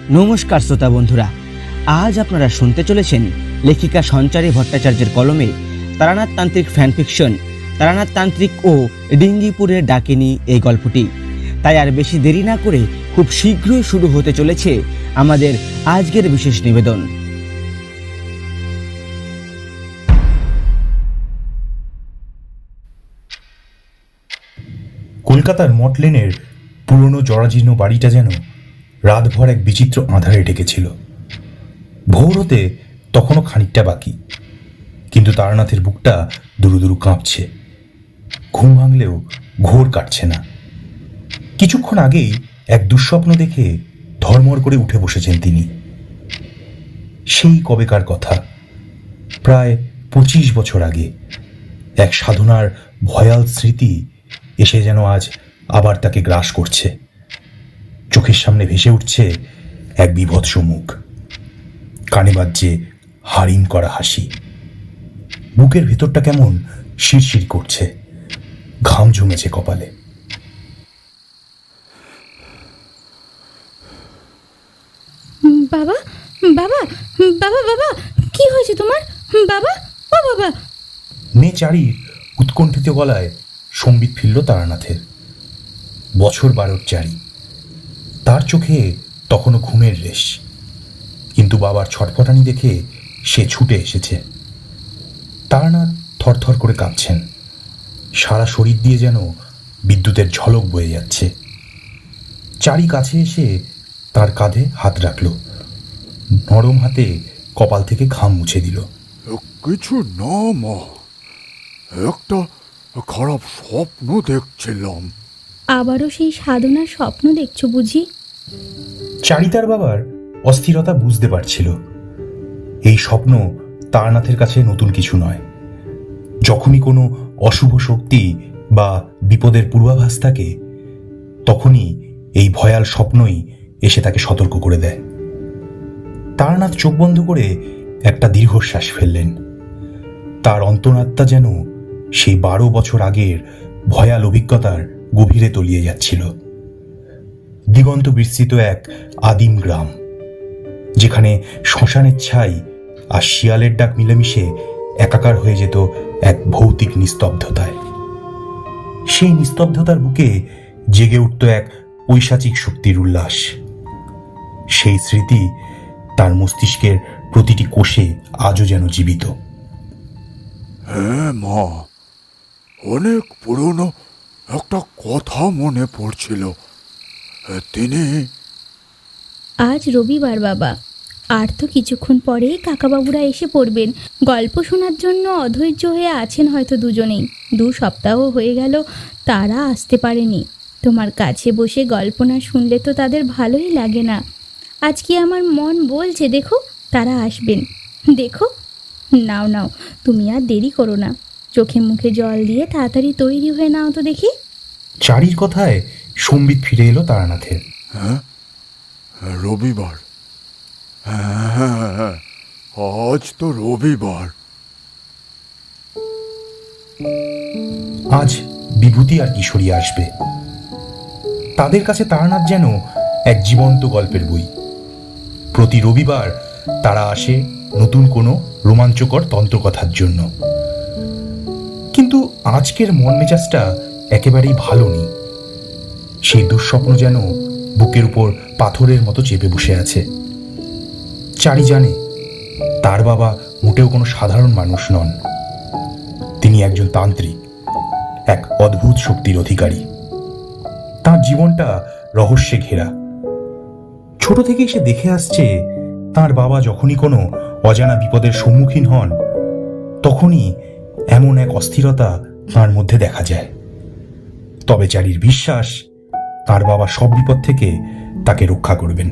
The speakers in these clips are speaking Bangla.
নমস্কার শ্রোতা বন্ধুরা, আজ আপনারা শুনতে চলেছেন লেখিকা সঞ্চারী ভট্টাচার্যের কলমে তারানাথ তান্ত্রিক ফ্যানফিকশন তারানাথ তান্ত্রিক ও ডিঙ্গিপুরের ডাকিনী এই গল্পটি। তাই আর বেশি দেরি না করে খুব শীঘ্রই শুরু হতে চলেছে আমাদের আজকের বিশেষ নিবেদন। কলকাতার মটলেনের পুরনো জরাজীর্ণ বাড়িটা যেন রাতভর এক বিচিত্র আঁধারে ঢেকেছিল। ভোর হতে তখনও খানিকটা বাকি, কিন্তু তারানাথের বুকটা দুরু দুরু কাঁপছে। ঘুম ভাঙলেও ঘোর কাটছে না। কিছুক্ষণ আগেই এক দুঃস্বপ্ন দেখে ধর্মর করে উঠে বসেছেন তিনি। সেই কবেকার কথা, প্রায় 25 বছর আগে এক সাধনার ভয়াল স্মৃতি এসে যেন আজ আবার তাকে গ্রাস করছে। চোখের সামনে ভেসে উঠছে এক বীভৎস মুখ, কানে বাজছে হারিম করা হাসি। বুকের ভেতরটা কেমন শিরশির করছে, ঘাম জমেছে কপালে। বাবা বাবা বাবা বাবা, কি হয়েছে তোমার? বাবা, ও বাবা। মেয়ে চারির উৎকণ্ঠিত গলায় সম্বিত ফিরল তারানাথের। বছর 12 চারি, তার চোখে তখনও ঘুমের রেশ, কিন্তু বাবার ছটফটানি দেখে সে ছুটে এসেছে। তারানাথ থরথর করে কাঁপছেন, সারা শরীর দিয়ে যেন বিদ্যুতের ঝলক বয়ে যাচ্ছে। চারি কাছে এসে তার কাঁধে হাত রাখল, নরম হাতে কপাল থেকে ঘাম মুছে দিল। কিছু না মা, একটা খারাপ স্বপ্ন দেখছিলাম। আবারও সেই সাধনার স্বপ্ন দেখছো বুঝি? চারিতার বাবার অস্থিরতা বুঝতে পারছিল। এই স্বপ্ন তারানাথের কাছে নতুন কিছু নয়। যখনই কোনো অশুভ শক্তি বা বিপদের পূর্বাভাস থাকে, তখনই এই ভয়াল স্বপ্নই এসে তাকে সতর্ক করে দেয়। তারানাথ চোখ বন্ধ করে একটা দীর্ঘশ্বাস ফেললেন। তার অন্তরাত্মা যেন সেই 12 বছর আগের ভয়াল অভিজ্ঞতার গভীরে তলিয়ে যাচ্ছিল। দিগন্ত বিস্তৃত এক আদিম গ্রাম, যেখানে শ্মশানের ছাই আর শিয়ালের ডাক মিলেমিশে একাকার হয়ে যেত এক ভৌতিক নিস্তব্ধতায়। সেই নিস্তব্ধতার বুকে জেগে উঠত এক পৈশাচিক শক্তির উল্লাস। সেই স্মৃতি তার মস্তিষ্কের প্রতিটি কোষে আজও যেন জীবিত। হ্যাঁ মা, অনেক পুরনো একটা কথা মনে পড়ছিল। তিনি আজ রবিবার বাবা, আর তো কিছুক্ষণ পরেই কাকাবাবুরা এসে পড়বেন। গল্প শোনার জন্য অধৈর্য হয়ে আছেন হয়তো দুজনেই। 2 সপ্তাহ হয়ে গেল তারা আসতে পারেনি। তোমার কাছে বসে গল্প না শুনলে তো তাদের ভালোই লাগে না। আজকে আমার মন বলছে দেখো তারা আসবেন। দেখো, নাও নাও, তুমি আর দেরি করো না, চোখে মুখে জল দিয়ে তাড়াতাড়ি তৈরি হয়ে নাও তো দেখি। চারির কথায় সম্বিত ফিরে এলো তারানাথের। হ্যাঁ, রবিবার। হ্যাঁ, আজ তো রবিবার। আজ বিভূতি আর কিশোরী আসবে। তাদের কাছে তারানাথ যেন এক জীবন্ত গল্পের বই। প্রতি রবিবার তারা আসে নতুন কোনো রোমাঞ্চকর তন্ত্রকথার জন্য। কিন্তু আজকের মন মেজাজটা একেবারেই ভালো নেই। সেই দুঃস্বপ্ন যেন বুকের উপর পাথরের মতো চেপে বসে আছে। চারি জানে তার বাবা মোটেও কোনো সাধারণ মানুষ নন। তিনি একজন তান্ত্রিক, এক অদ্ভুত শক্তির অধিকারী। তার জীবনটা রহস্যে ঘেরা। ছোট থেকেই সে দেখে আসছে তার বাবা যখনই কোনো অজানা বিপদের সম্মুখীন হন, তখনই এমন এক অস্থিরতা তার মধ্যে দেখা যায়। তবে চারির বিশ্বাস তার বাবা সব বিপদ থেকে তাকে রক্ষা করবেন।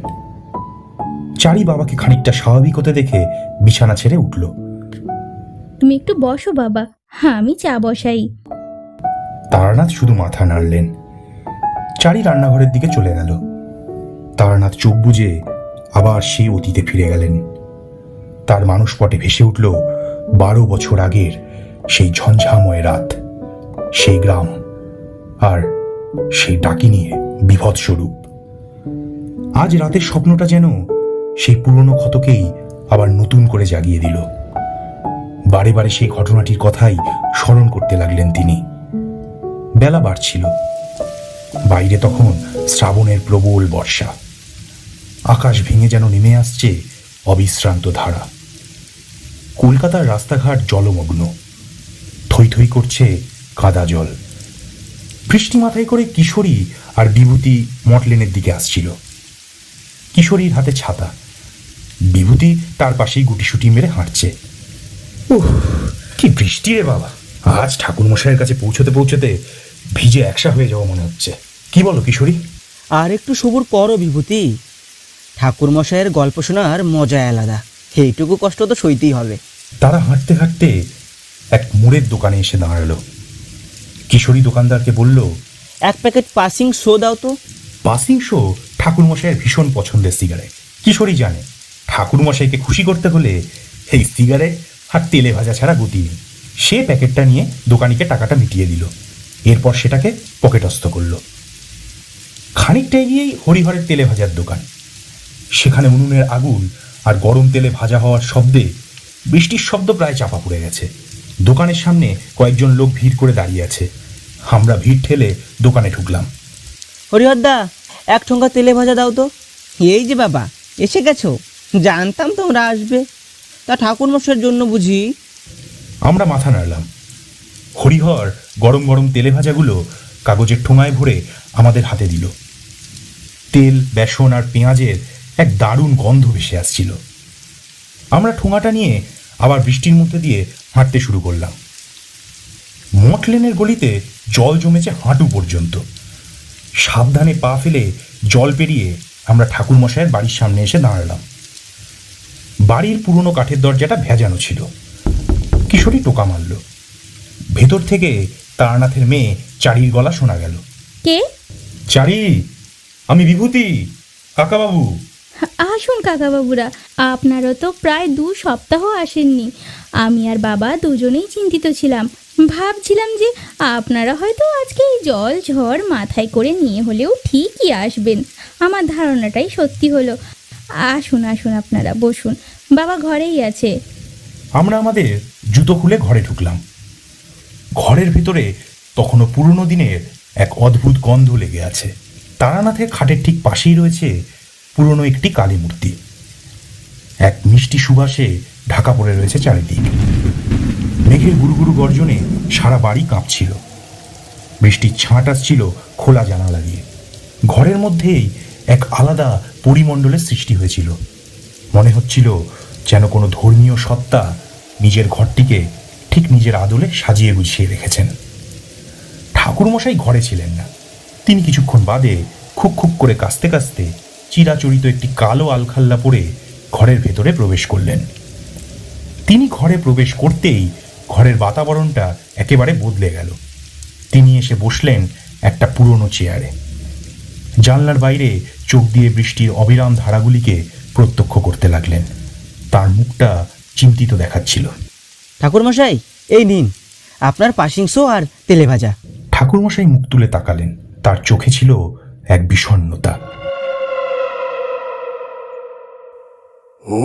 চারি বাবাকে খানিকটা স্বাভাবিক হতে দেখে বিছানা ছেড়ে উঠল। তুমি একটু বসো বাবা, হ্যাঁ আমি চা বসাই। তারানাথ শুধু মাথা নাড়লেন। চারি রান্নাঘরের দিকে চলে গেল। তারানাথ চোখ বুজে আবার সেই অতীতে ফিরে গেলেন। তার মানসপটে ভেসে উঠল 12 বছর আগের সেই ঝঞ্ঝাময় রাত, সেই গ্রাম আর সেই ডাকিনীর বিভৎস রূপ। আজ রাতের স্বপ্নটা যেন সেই পুরনো ক্ষতকেই আবার নতুন করে জাগিয়ে দিল। বারে বারে সেই ঘটনাটির কথাই স্মরণ করতে লাগলেন তিনি। বেলা বাড়ছিল, বাইরে তখন শ্রাবণের প্রবল বর্ষা। আকাশ ভেঙে যেন নেমে আসছে অবিশ্রান্ত ধারা। কলকাতার রাস্তাঘাট জলমগ্ন, থই থই করছে কাদা জল। বৃষ্টি মাথায় করে কিশোরী আর বিভূতি মটলেনের দিকে আসছিল। কিশোরীর হাতে ছাতা, বিভূতি তার পাশেই গুটিসুটি মেরে হাঁটছে। উহ, কি বৃষ্টি রে বাবা! আজ ঠাকুরমশাইয়ের কাছে পৌঁছতে পৌঁছতে ভিজে একসা হয়ে যাওয়া মনে হচ্ছে। কি বলো কিশোরী? আর একটু সবুর করো বিভূতি, ঠাকুরমশাইয়ের গল্প শোনার মজা আলাদা, এইটুকু কষ্ট তো সইতেই হবে। তারা হাঁটতে হাঁটতে এক মুড়ের দোকানে এসে দাঁড়ালো। কিশোরী দোকানদারকে বলল, এক প্যাকেট পাসিং শো দাও তো। পাসিং শো ঠাকুরমশাইয়ের ভীষণ পছন্দের সিগারেট। কিশোরী জানে ঠাকুরমশাইকে খুশি করতে হলে এই সিগারেট আর তেলে ভাজা ছাড়া গতি নেই। সে প্যাকেটটা নিয়ে দোকানিকে টাকাটা মিটিয়ে দিল। এরপর সেটাকে পকেটস্থ করল। খানিকটা এগিয়েই হরিহরের তেলে ভাজার দোকান। সেখানে উনুনের আগুন আর গরম তেলে ভাজা হওয়ার শব্দে বৃষ্টির শব্দ প্রায় চাপা পড়ে গেছে। দোকানের সামনে কয়েকজন লোক ভিড় করে দাঁড়িয়ে আছে। আমরা ভিড় ঠেলে দোকানে ঢুকলাম। হরিহরদা, এক ঠোঙ্গা তেলে ভাজা দাও তো। এই যে বাবা, এসে গেছো, জানতাম তোমরা আসবে। তা ঠাকুরমশাইয়ের জন্য বুঝি? আমরা মাথা নাড়লাম। হরিহর গরম গরম তেলে ভাজাগুলো কাগজের ঠোঙায় ভরে আমাদের হাতে দিল। তেল, বেসন আর পেঁয়াজের এক দারুণ গন্ধ ভেসে আসছিল। আমরা ঠোঙাটা নিয়ে আবার বৃষ্টির মধ্যে দিয়ে হাঁটতে শুরু করলাম। মটলেনের গলিতে জল জমেছে হাঁটু পর্যন্ত। সাবধানে পা ফেলে জল পেরিয়ে আমরা ঠাকুরমশাইয়ের বাড়ির সামনে এসে দাঁড়ালাম। বাড়ির পুরনো কাঠের দরজাটা ভেজানো ছিল। কিশোরী টোকা মারল। ভেতর থেকে তারানাথের মেয়ে চারির গলা শোনা গেল। কে? চারি, আমি বিভূতি, কাকাবাবু। আসুন কাকাবাবুরা, আপনারা তো প্রায় 2 সপ্তাহ আসেননি। আমি আর বাবা দুজনেই চিন্তিত ছিলাম। ভাবছিলাম যে আপনারা হয়তো আজকে এই জল ঝড় মাথায় করে নিয়ে হলেও ঠিকই আসবেন। আমার ধারণাটাই সত্যি হলো। আসুন আসুন, আপনারা বসুন, বাবা ঘরেই আছে। আমরা আমাদের জুতো খুলে ঘরে ঢুকলাম। ঘরের ভিতরে তখনও পুরনো দিনের এক অদ্ভুত গন্ধ লেগে আছে। তারানাথের খাটের ঠিক পাশেই রয়েছে পুরনো একটি কালী মূর্তি। এক মিষ্টি সুবাসে ঢাকা পড়ে রয়েছে চারিদিক। মেঘের গুরুগুরু গর্জনে সারা বাড়ি কাঁপছিল। বৃষ্টির ছাঁট আসছিল খোলা জানালা দিয়ে। ঘরের মধ্যেই এক আলাদা পরিমণ্ডলের সৃষ্টি হয়েছিল। মনে হচ্ছিল যেন কোনো ধর্মীয় সত্তা নিজের ঘরটিকে ঠিক নিজের আদলে সাজিয়ে গুছিয়ে রেখেছেন। ঠাকুরমশাই ঘরে ছিলেন না। তিনি কিছুক্ষণ বাদে খুব খুব করে কাস্তে কাস্তে চিরাচরিত একটি কালো আলখাল্লা পরে ঘরের ভেতরে প্রবেশ করলেন। তিনি ঘরে প্রবেশ করতেই ঘরের বাতাবরণটা একেবারে বদলে গেল। তিনি এসে বসলেন একটা পুরনো চেয়ারে। জানলার বাইরে চোখ দিয়ে বৃষ্টির অবিরাম ধারাগুলিকে প্রত্যক্ষ করতে লাগলেন। তার মুখটা চিন্তিত দেখাচ্ছিল। ঠাকুরমশাই, এই নিন আপনার পাসিং শো আর তেলে ভাজা। ঠাকুরমশাই মুখ তুলে তাকালেন। তার চোখে ছিল এক বিষণ্ণতা। ও,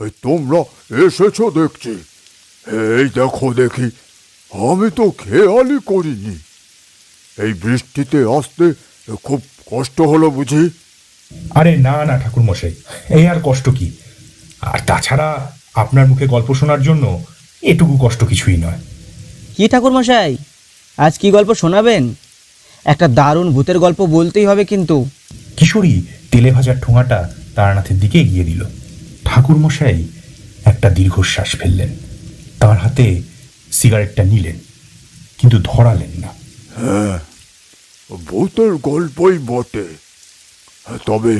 এই তোমরা এসেছো দেখছি। এই দেখো দেখি, আমি তো খেয়ালই করিনি। এই বৃষ্টিতে আসতে খুব কষ্ট হলো বুঝি? আরে না না ঠাকুরমশাই, এই আর কষ্ট কি। আর তাছাড়া আপনার মুখে গল্প শোনার জন্য এটুকু কষ্ট কিছুই নয়। কি ঠাকুরমশাই, আজ কি গল্প শোনাবেন? একটা দারুণ ভূতের গল্প বলতেই হবে কিন্তু। কিশোরী তেলে ভাজার ঠোঙাটা তারানাথের দিকে এগিয়ে দিল। ঠাকুরমশাই একটা দীর্ঘশ্বাস ফেললেন। তার হাতে সিগারেটটা নিলেন, কিন্তু ধরালেন না। হ্যাঁ, ভূতের গল্পই বটে, তবে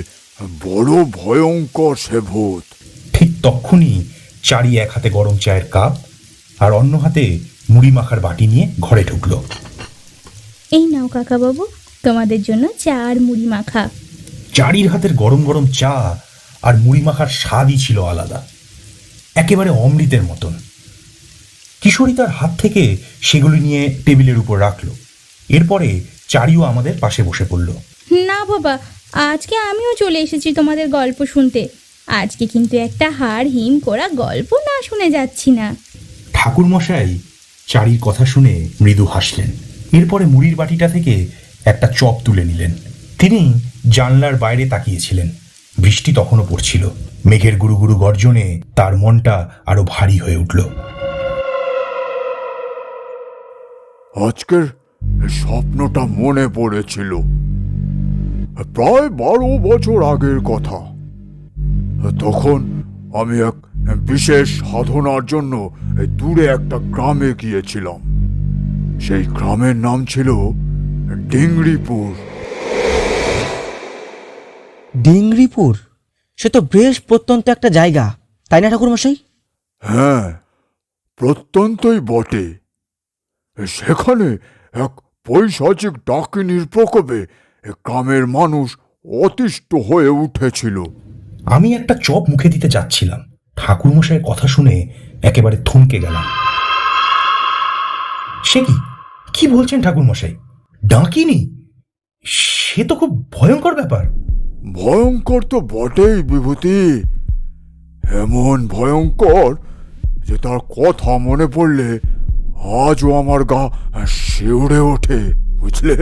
বড় ভয়ঙ্কর সে ভূত। ঠিক তক্ষুনি চারি এক হাতে গরম চায়ের কাপ আর অন্য হাতে মুড়ি মাখার বাটি নিয়ে ঘরে ঢুকলো। এই নাও কাকাবাবু, তোমাদের জন্য চা আর মুড়ি মাখা। চারির হাতের গরম গরম চা আর মুড়ি মাখার স্বাদই ছিল আলাদা, একেবারে অমৃতের মতন। কিশোরী তার হাত থেকে সেগুলি নিয়ে টেবিলের উপর রাখলো। এরপরে চারিও আমাদের পাশে বসে পড়ল। না বাবা, আজকে আমিও চলে এসেছি তোমাদের গল্প শুনতে। আজকে কিন্তু একটা হাড় হিম করা গল্প না শুনে যাচ্ছি না। ঠাকুরমশাই চারির কথা শুনে মৃদু হাসলেন। এরপরে মুড়ির বাটিটা থেকে একটা চপ তুলে নিলেন। তিনি জানলার বাইরে তাকিয়েছিলেন। বৃষ্টি তখনও পড়ছিল। মেঘের গুরু গুরু গর্জনে তার মনটা আরো ভারী হয়ে উঠল। আজকের স্বপ্নটা মনে পড়েছিল, প্রায় 12 বছর আগের কথা। তখন আমি এক বিশেষ সাধনার জন্য দূরে একটা গ্রামে গিয়েছিলাম। সেই গ্রামের নাম ছিল ডিংরিপুর। ডিংরিপুর, সে তো বেশ প্রত্যন্ত একটা জায়গা, তাই না ঠাকুরমশাই? হ্যাঁ, প্রত্যন্তই বটে। সেখানে এক পৈশাচিক ডাকিনীর প্রকোপে গ্রামের মানুষ অতিষ্ঠ হয়ে উঠেছিল। আমি একটা চপ মুখে দিতে যাচ্ছিলাম, ঠাকুরমশাইয়ের কথা শুনে একেবারে থমকে গেলাম। সে কি বলছেন ঠাকুরমশাই? ডাকিনি? সে তো খুব ভয়ঙ্কর ব্যাপার। ভয়ঙ্কর তো বটেই বিভূতি, এমন ভয়ঙ্কর যে তার কথা মনে পড়লে আজও আমার গা শিউরে ওঠে, বুঝলে?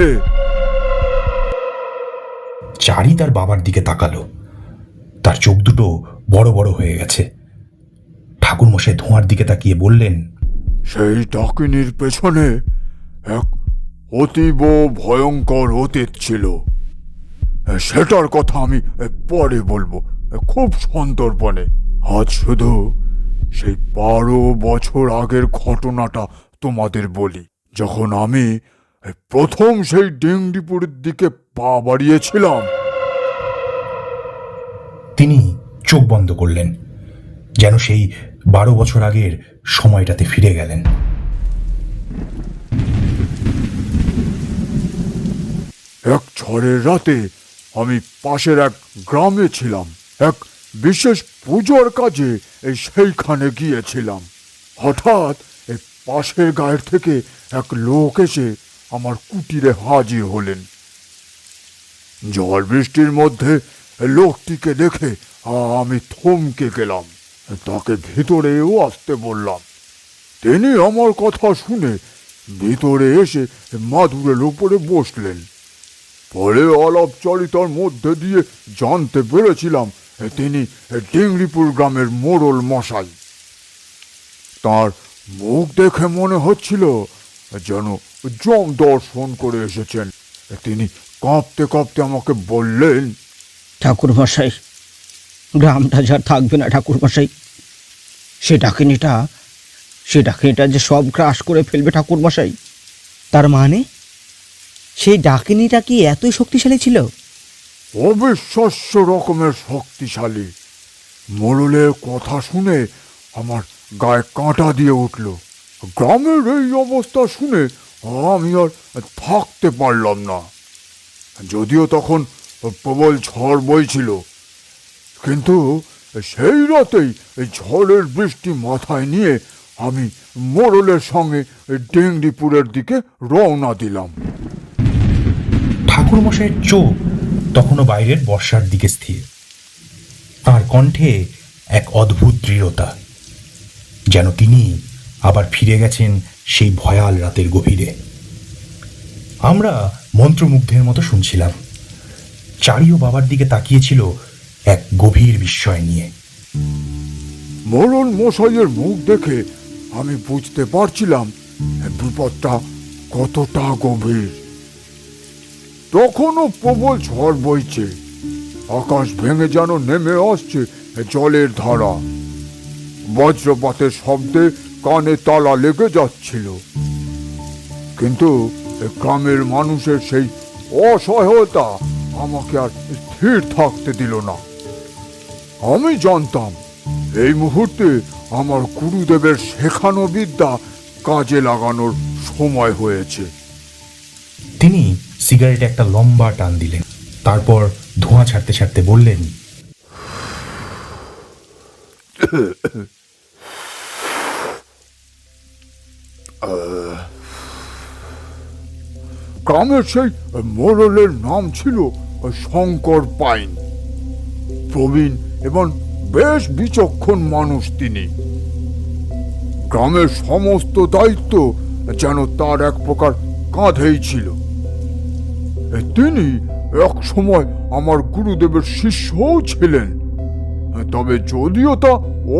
চারি তার বাবার দিকে তাকালো। তার চোখ দুটো বড় বড় হয়ে গেছে। ঠাকুরমশাই ধোঁয়ার দিকে তাকিয়ে বললেন, সেই ডাকিনীর পেছনে এক অতীব ভয়ঙ্কর অতীত ছিল। সেটার কথা আমি পরে বলবো, খুব সন্তর্পণে। আজ শুধু সেই 12 বছর আগের ঘটনাটা তোমাদের বলি। যখন আমি প্রথম সেই ডিংডিপুরের দিকে পা বাড়িয়েছিলাম। তিনি চোখ বন্ধ করলেন, যেন সেই 12 বছর আগের সময়টাতে ফিরে গেলেন। এক ঝড়ের রাতে আমি পাশের এক গ্রামে ছিলাম। এক বিশেষ পুজোর কাজে সেইখানে গিয়েছিলাম। হঠাৎ এই পাশের গায়ের থেকে এক লোক এসে আমার কুটিরে হাজির হলেন। ঝড় বৃষ্টির মধ্যে লোকটিকে দেখে আমি থমকে গেলাম। তাকে ভিতরেও আসতে বললাম। তিনি আমার কথা শুনে ভিতরে এসে মাদুরের উপরে বসলেন। পরে আলাপচারিতার মধ্যে দিয়ে জানতে পেরেছিলাম তিনি ডিংরিপুর গ্রামের মোড়ল মশাই। তার মুখ দেখে মনে হচ্ছিল যেন জম দর্শন করে এসেছেন। তিনি কাঁপতে কাঁপতে আমাকে বললেন, ঠাকুরমশাই, গ্রামটা যা থাকবে না ঠাকুরমশাই। সে ডাকিনীটা যে সব গ্রাস করে ফেলবে ঠাকুরমশাই। তার মানে সেই ডাকিনীটা কি এতই শক্তিশালী ছিল? অবিশ্বাস্য রকমের শক্তিশালী। মোড়লের কথা শুনে আমার গায়ে কাঁটা দিয়ে উঠল। গ্রামের এই অবস্থা শুনে আমি আর থাকতে পারলাম না। যদিও তখন প্রবল ঝড় বইছিল, কিন্তু সেই রাতেই এই ঝড়ের বৃষ্টি মাথায় নিয়ে আমি মোড়লের সঙ্গে ডিংরিপুরের দিকে রওনা দিলাম। ঠাকুরমশাইয়ের চোখ তখনও বাইরের বর্ষার দিকে স্থির। তার কণ্ঠে এক অদ্ভুত দৃঢ়তা, যেন তিনি আবার ফিরে গেছেন সেই ভয়াল রাতের গভীরে। আমরা মন্ত্রমুগ্ধের মতো শুনছিলাম। চারিও বাবার দিকে তাকিয়েছিল এক গভীর বিস্ময় নিয়ে। মোড়ল মশাইয়ের মুখ দেখে আমি বুঝতে পারছিলাম বিপদটা কতটা গভীর। তখনও প্রবল ঝড় বইছে। আকাশ ভেঙে যেন নেমে আসছে জলের ধারা। বজ্রপাতের শব্দে কানে তালা লেগে যাচ্ছিল। কিন্তু গ্রামের মানুষের সেই অসহায়তা আমাকে আর স্থির থাকতে দিল না। আমি জানতাম এই মুহূর্তে আমার গুরুদেবের শেখানো বিদ্যা কাজে লাগানোর সময় হয়েছে। তিনি সিগারেটে একটা লম্বা টান দিলেন, তারপর ধোঁয়া ছাড়তে ছাড়তে বললেন, গ্রামের সেই মোড়লের নাম ছিল শঙ্কর পাইন। প্রবীণ এবং বেশ বিচক্ষণ মানুষ তিনি। গ্রামের সমস্ত দায়িত্ব যেন তার এক প্রকার কাঁধেই ছিল। তিনি এক সময় আমার গুরুদেবের শিষ্যও ছিলেন, তবে যদিও তা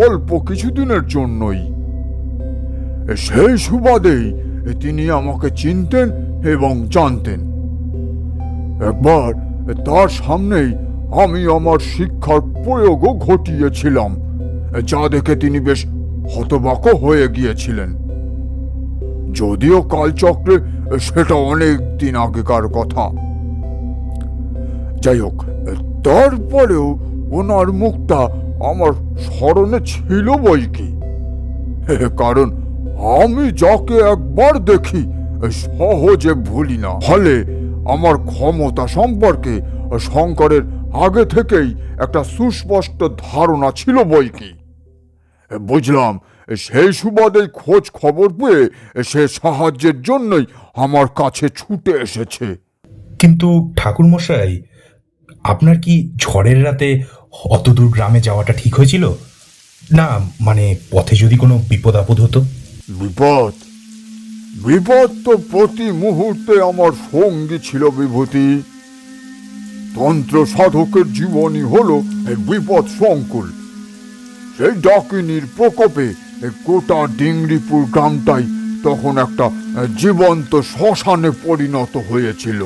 অল্প কিছুদিনের জন্যই। সেই সুবাদেই তিনি আমাকে চিনতেন এবং জানতেন। একবার তার সামনেই আমি আমার শিক্ষার প্রয়োগও ঘটিয়েছিলাম, যা দেখে তিনি বেশ হতবাক হয়ে গিয়েছিলেন। যদিও কালচক্রে সেটা অনেক দিন আগেকার কথা। যাই হোক, তারপরেও ওনার মুখটা আমার স্মরণে ছিল বই কি, কারণ আমি যাকে একবার দেখি সহজে ভুলি না। ফলে আমার ক্ষমতা সম্পর্কে শঙ্করের আগে থেকেই একটা সুস্পষ্ট ধারণা ছিল বই কি। বুঝলাম সেই সুবাদে খোঁজ খবর পেয়ে সে সাহায্যের জন্যই আমার কাছে ছুটে এসেছে। কিন্তু ঠাকুরমশাই, আপনার কি ঝড়ের রাতে অতদূর গ্রামে যাওয়াটা ঠিক হয়েছিল? না মানে পথে যদি কোনো বিপদ আপদ হতো? বিপদ বিপদ তো প্রতি মুহূর্তে আমার সঙ্গী ছিল বিভূতি। তন্ত্র সাধকের জীবনই হলো বিপদ সংকুল। সেই ডাকিনীর প্রকোপে গোটা ডিংরিপুর গ্রামটাই তখন একটা জীবন্ত শ্মশানে পরিণত হয়েছিল।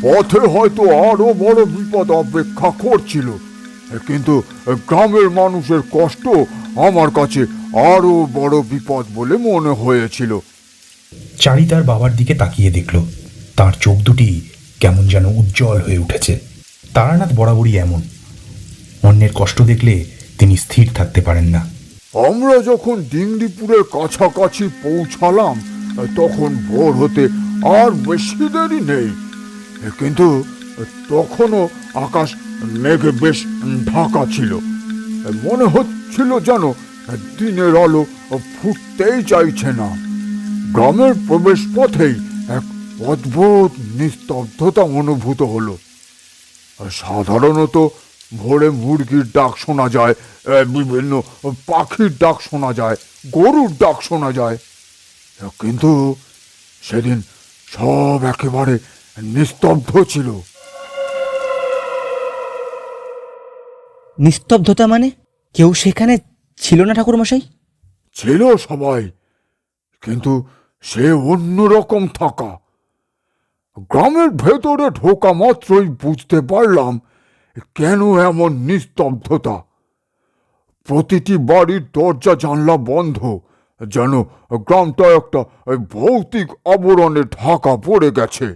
পথে হয়তো আরো বড় বিপদ অপেক্ষা করছিল, কিন্তু গ্রামের মানুষের কষ্ট আমার কাছে আরো বড় বিপদ বলে মনে হয়েছিল। চারি তার বাবার দিকে তাকিয়ে দেখল, তার চোখ দুটি কেমন যেন উজ্জ্বল হয়ে উঠেছে। তারানাথ বরাবরই এমন, অন্যের কষ্ট দেখলে তিনি স্থির থাকতে পারেন না। আমরা যখন ডিংরিপুরের কাছাকাছি পৌঁছালাম তখন ভোর হতে আর বেশি দেরি নেই, কিন্তু তখনও আকাশ মেঘে বেশ ঢাকা ছিল। মনে হচ্ছিল যেন দিনের আলো ফুটতেই চাইছে না। গ্রামের প্রবেশ পথেই এক অদ্ভুত নিস্তব্ধতা অনুভূত হলো। সাধারণত ভোরে মুরগির ডাক শোনা যায়, বিভিন্ন পাখির ডাক শোনা যায়, গরুর ডাক শোনা যায়, কিন্তু সেদিন সব একেবারে নিস্তব্ধ ছিল। নিস্তব্ধতা মানে? কেউ সেখানে ছিল না ঠাকুরমশাই? ছিল সবাই, কিন্তু সে অন্যরকম থাকা। গ্রামের ভেতরে ঢোকা মাত্রই বুঝতে পারলাম কেন এমন নিস্তব্ধতা। প্রতিটি বাড়ির দরজা জানলা বন্ধ, যেন গ্রামটা একটা ভৌতিক আবরণে ঢাকা পড়ে গেছে।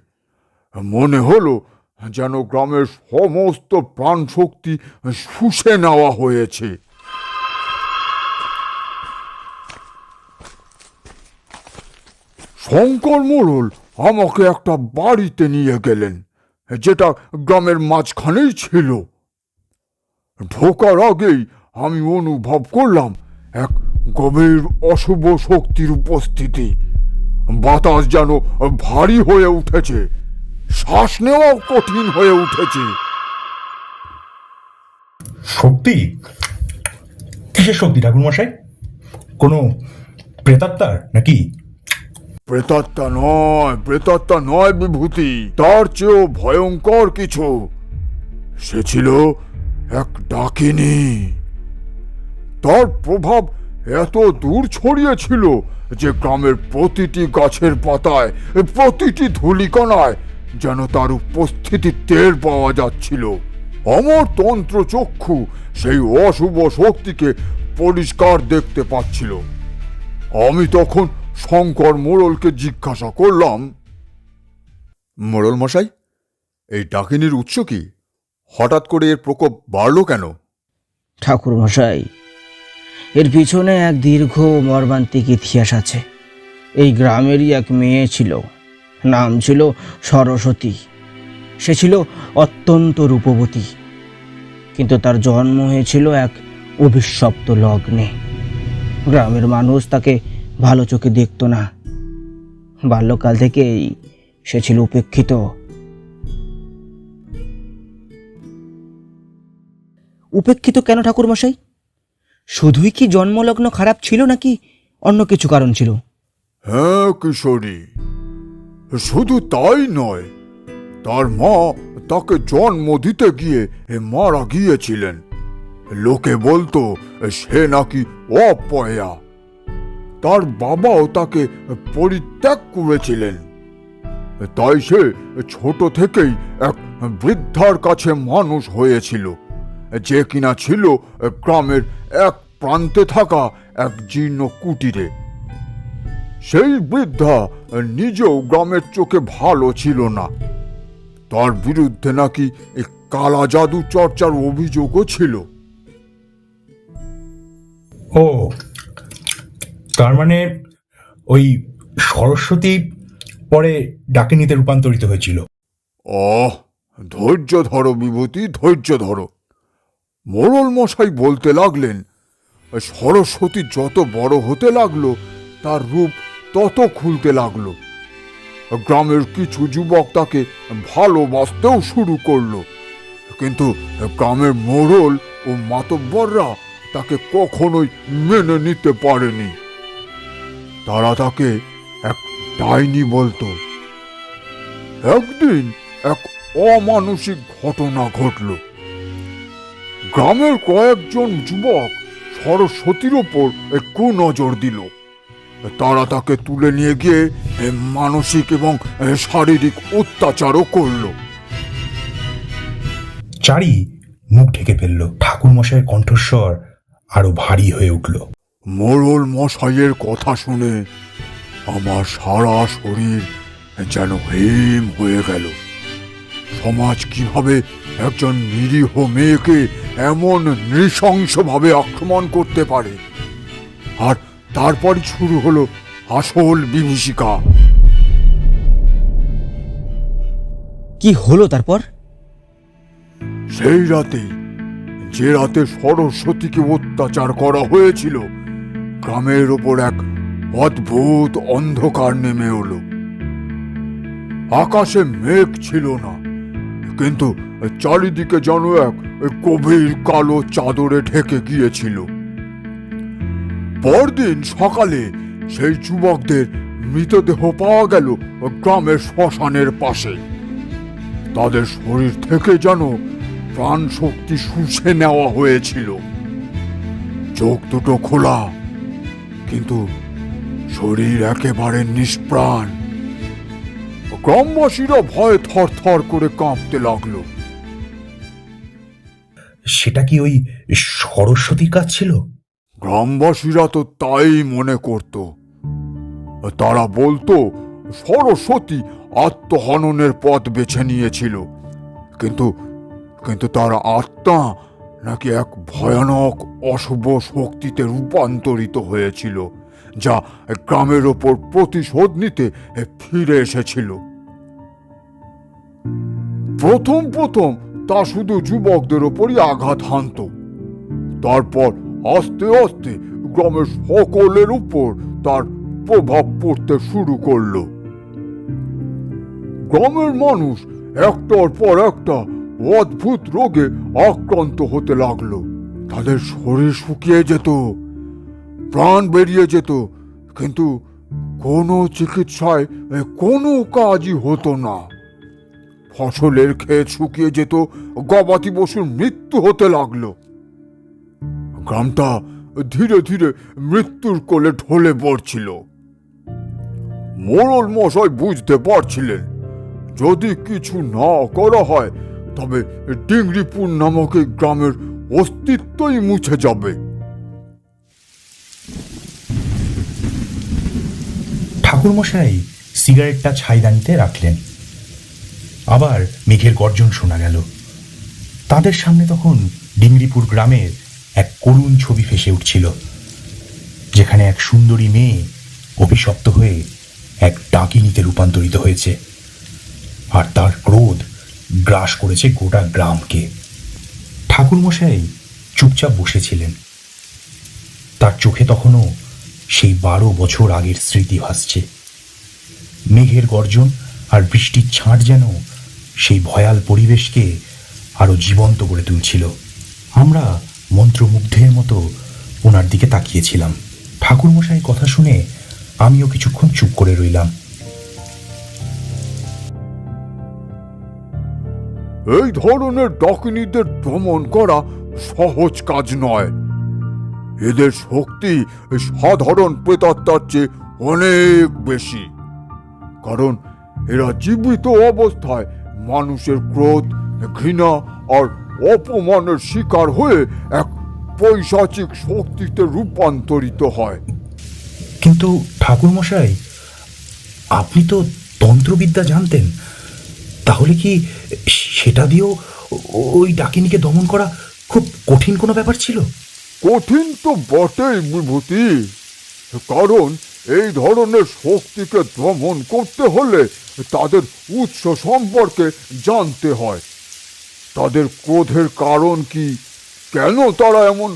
মনে হলো যেন গ্রামের সমস্ত প্রাণশক্তি শুষে নেওয়া হয়েছে। শঙ্কর মোড়ল আমাকে একটা বাড়িতে নিয়ে গেলেন, যেটা গ্রামের মাঝখানেই ছিল। ঢোকার আগেই আমি অনুভব করলাম এক গভীর অশুভ শক্তির উপস্থিতি। বাতাস যেন ভারী হয়ে উঠেছে, শ্বাস নেওয়াও কঠিন হয়ে উঠেছে। শক্তি? কিসের শক্তি ঠাকুরমশাই? কোনো প্রেতাত্মার নাকি? প্রেতাত্মা নয় বিভূতি, তার চেয়েও ভয়ঙ্কর কিছু। সে ছিল এক ডাকিনী। তার প্রভাব এত দূর ছড়িয়েছিল যে গ্রামের প্রতিটি গাছের পাতায়, প্রতিটি ধূলিকণায় যেন তার উপস্থিতি টের পাওয়া যাচ্ছিল। আমার তন্ত্র চক্ষু সেই অশুভ শক্তিকে পরিষ্কার দেখতে পাচ্ছিল। আমি তখন শঙ্কর মোড়লকে জিজ্ঞাসা করলাম, মোড়ল মশাই, এই ডাকিনীর উৎস কি? হঠাৎ করে এর প্রকোপ বাড়ল কেন? ঠাকুরমশাই, এর পিছনে এক দীর্ঘ মর্মান্তিক ইতিহাস আছে। এই গ্রামেরই এক মেয়ে ছিল, নাম ছিল সরস্বতী। সে ছিল অত্যন্ত রূপবতী, কিন্তু তার জন্ম হয়েছিল এক অভিশপ্ত লগ্নে। গ্রামের মানুষ তাকে ভালো চোখে দেখত না। বাল্যকাল থেকেই সে ছিল উপেক্ষিত। উপেক্ষিত কেন ঠাকুরমশাই? শুধুই কি জন্মলগ্ন খারাপ ছিল নাকি অন্য কিছু কারণ ছিল? হ্যাঁ কিশোরী, শুধু তাই নয়, তার মা তাকে জন্ম দিতে গিয়ে মারা গিয়েছিলেন। লোকে বলতো সে নাকি অপয়া। তার বাবাও তাকে পরিত্যাগ করেছিলেন। তাই সে ছোট থেকেই এক বৃদ্ধার কাছে মানুষ হয়েছিল, যে কিনা ছিল গ্রামের এক প্রান্তে থাকা এক জীর্ণ কুটিরে। সেই বৃদ্ধা নিজেও গ্রামের চোখে ভালো ছিল না। তার বিরুদ্ধে নাকি এই কালা জাদু চর্চার অভিযোগও ছিল। ও, তার মানে ওই সরস্বতী পরে ডাকিনীতে রূপান্তরিত হয়েছিল। ধৈর্য ধরো বিভূতি, ধৈর্য ধরো। মোড়ল মশাই বলতে লাগলেন, সরস্বতী যত বড় হতে লাগলো তার রূপ তত খুলতে লাগলো। গ্রামের কিছু যুবক তাকে ভালোবাসতেও শুরু করলো, কিন্তু গ্রামের মোড়ল ও মাতব্বররা তাকে কখনোই মেনে নিতে পারেনি। তারা তাকে এক ডাইনি বলতো। একদিন এক অমানুষিক ঘটনা ঘটল। গ্রামের কয়েকজন যুবক সরস্বতীর ওপর কুনজর দিল। তারা তাকে তুলে নিয়ে গিয়ে মানসিক এবং শারীরিক অত্যাচারও করল। চারি মুখ ঢেকে ফেলল। ঠাকুরমশাইয়ের কণ্ঠস্বর আরো ভারী হয়ে উঠল। মোড়ল মশাইয়ের কথা শুনে আমার সারা শরীর যেন হিম হয়ে গেল। সমাজ কিভাবে একজন নিরীহ মেয়েকে এমন নৃশংসভাবে আক্রমণ করতে পারে? আর তারপরই শুরু হলো আসল বিভীষিকা। কি হলো তারপর? সেই রাতেই, যে রাতে সরস্বতীকে অত্যাচার করা হয়েছিল, গ্রামের ওপর এক অদ্ভুত অন্ধকার নেমে এলো। আকাশে মেঘ ছিল না, কিন্তু চারিদিকে যেন এক গভীর কালো চাদরে ঢেকে গিয়েছিল। পরদিন সকালে সেই যুবকদের মৃতদেহ পাওয়া গেল গ্রামের শ্মশানের পাশে। তাদের শরীর থেকে যেন প্রাণ শক্তি শুষে নেওয়া হয়েছিল। চোখ দুটো খোলা, কিন্তু শরীর একেবারে নিষ্প্রাণ। গ্রামবাসীরা ভয়ে থরথর করে কাঁপতে লাগলো। সেটা কি ওই সরস্বতীর কাজ ছিল? গ্রামবাসীরা তো তাই মনে করত। তারা বলতো সরস্বতী আত্মহননের পথ বেছে নিয়েছিল, কিন্তু কিন্তু তার আত্মা নাকি এক ভয়ানক অশুভ শক্তিতে রূপান্তরিত হয়েছিল, যা গ্রামের ওপর প্রতিশোধ নিতে ফিরে এসেছিল। প্রথম প্রথম তা শুধু যুবকদের ওপরই আঘাত হানত। তারপর আস্তে আস্তে গ্রামের সকলের উপর তার প্রভাব পড়তে শুরু করলো। গ্রামের মানুষ একটার পর একটা অদ্ভুত রোগে আক্রান্ত হতে লাগলো। তাদের শরীর শুকিয়ে যেত, প্রাণ বেরিয়ে যেত, কিন্তু কোনো চিকিৎসায় কোনো কাজই হতো না। ফসলের ক্ষেত শুকিয়ে যেত, গবাদি পশুর মৃত্যু হতে লাগলো। গ্রামটা ধীরে ধীরে মৃত্যুর কোলে ঢলে পড়ছিল। মোড়ল মশাই বুঝতে পারছিলেন, যদি কিছু না করা হয় তবে ডিংরিপুর নামক এই গ্রামের অস্তিত্বই মুছে যাবে। ঠাকুরমশাই সিগারেটটা ছাইদানিতে রাখলেন। আবার মেঘের গর্জন শোনা গেল। তাদের সামনে তখন ডিংরিপুর গ্রামের এক করুণ ছবি ভেসে উঠছিল, যেখানে এক সুন্দরী মেয়ে অভিশপ্ত হয়ে এক ডাকিনীতে রূপান্তরিত হয়েছে, আর তার ক্রোধ গ্রাস করেছে গোটা গ্রামকে। ঠাকুরমশাই চুপচাপ বসেছিলেন। তার চোখে তখনও সেই 12 বছর আগের স্মৃতি ভাসছে। মেঘের গর্জন আর বৃষ্টির ছাঁট যেন সেই ভয়াল পরিবেশকে আরো জীবন্ত করে তুলছিল। আমরা মন্ত্রমুগ্ধের মতো ওনার দিকে তাকিয়েছিলাম। ঠাকুরমশাই কথা শুনে আমিও কিছুক্ষণ চুপ করে রইলাম। এই ধরনের ডাকিনীদের দমন করা সহজ কাজ নয়। এদের শক্তি সাধারণ প্রেতাত্মার চেয়ে অনেক বেশি, কারণ এরা জীবিত অবস্থায় মানুষের ক্রোধ, ঘৃণা আর অপমানের শিকার হয়ে এক পৈশাচিক শক্তিতে রূপান্তরিত হয়। কিন্তু ঠাকুরমশাই, আপনি তো তন্ত্রবিদ্যা জানতেন, তাহলে কি সেটা দিয়েও ওই ডাকিনীকে দমন করা খুব কঠিন কোনো ব্যাপার ছিল? কঠিন তো বটেই বিভূতি, কারণ এই ধরনের শক্তিকে দমন করতে হলে তাদের উৎস সম্পর্কে জানতে হয়। তাদের ক্রোধের কারণ কি, কেন তারা এমন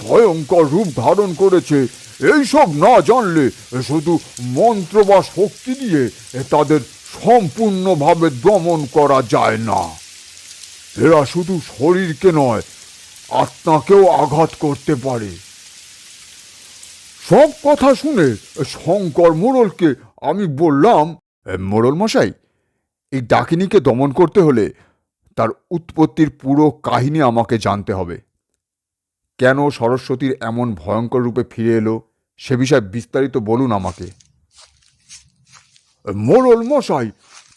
ভয়ঙ্কর রূপ ধারণ করেছে, এইসব না জানলে শুধু মন্ত্র বা শক্তি দিয়ে তাদের সম্পূর্ণভাবে দমন করা যায় না। এরা শুধু শরীরকে নয়, আত্মাকেও আঘাত করতে পারে। সব কথা শুনে শঙ্কর মোড়লকে আমি বললাম, মোড়ল মশাই, এই ডাকিনীকে দমন করতে হলে তার উৎপত্তির পুরো কাহিনী আমাকে জানতে হবে। কেন সরস্বতীর এমন ভয়ঙ্কর রূপে ফিরে এলো সে বিষয়ে বিস্তারিত বলুন আমাকে। মোড়ল মশাই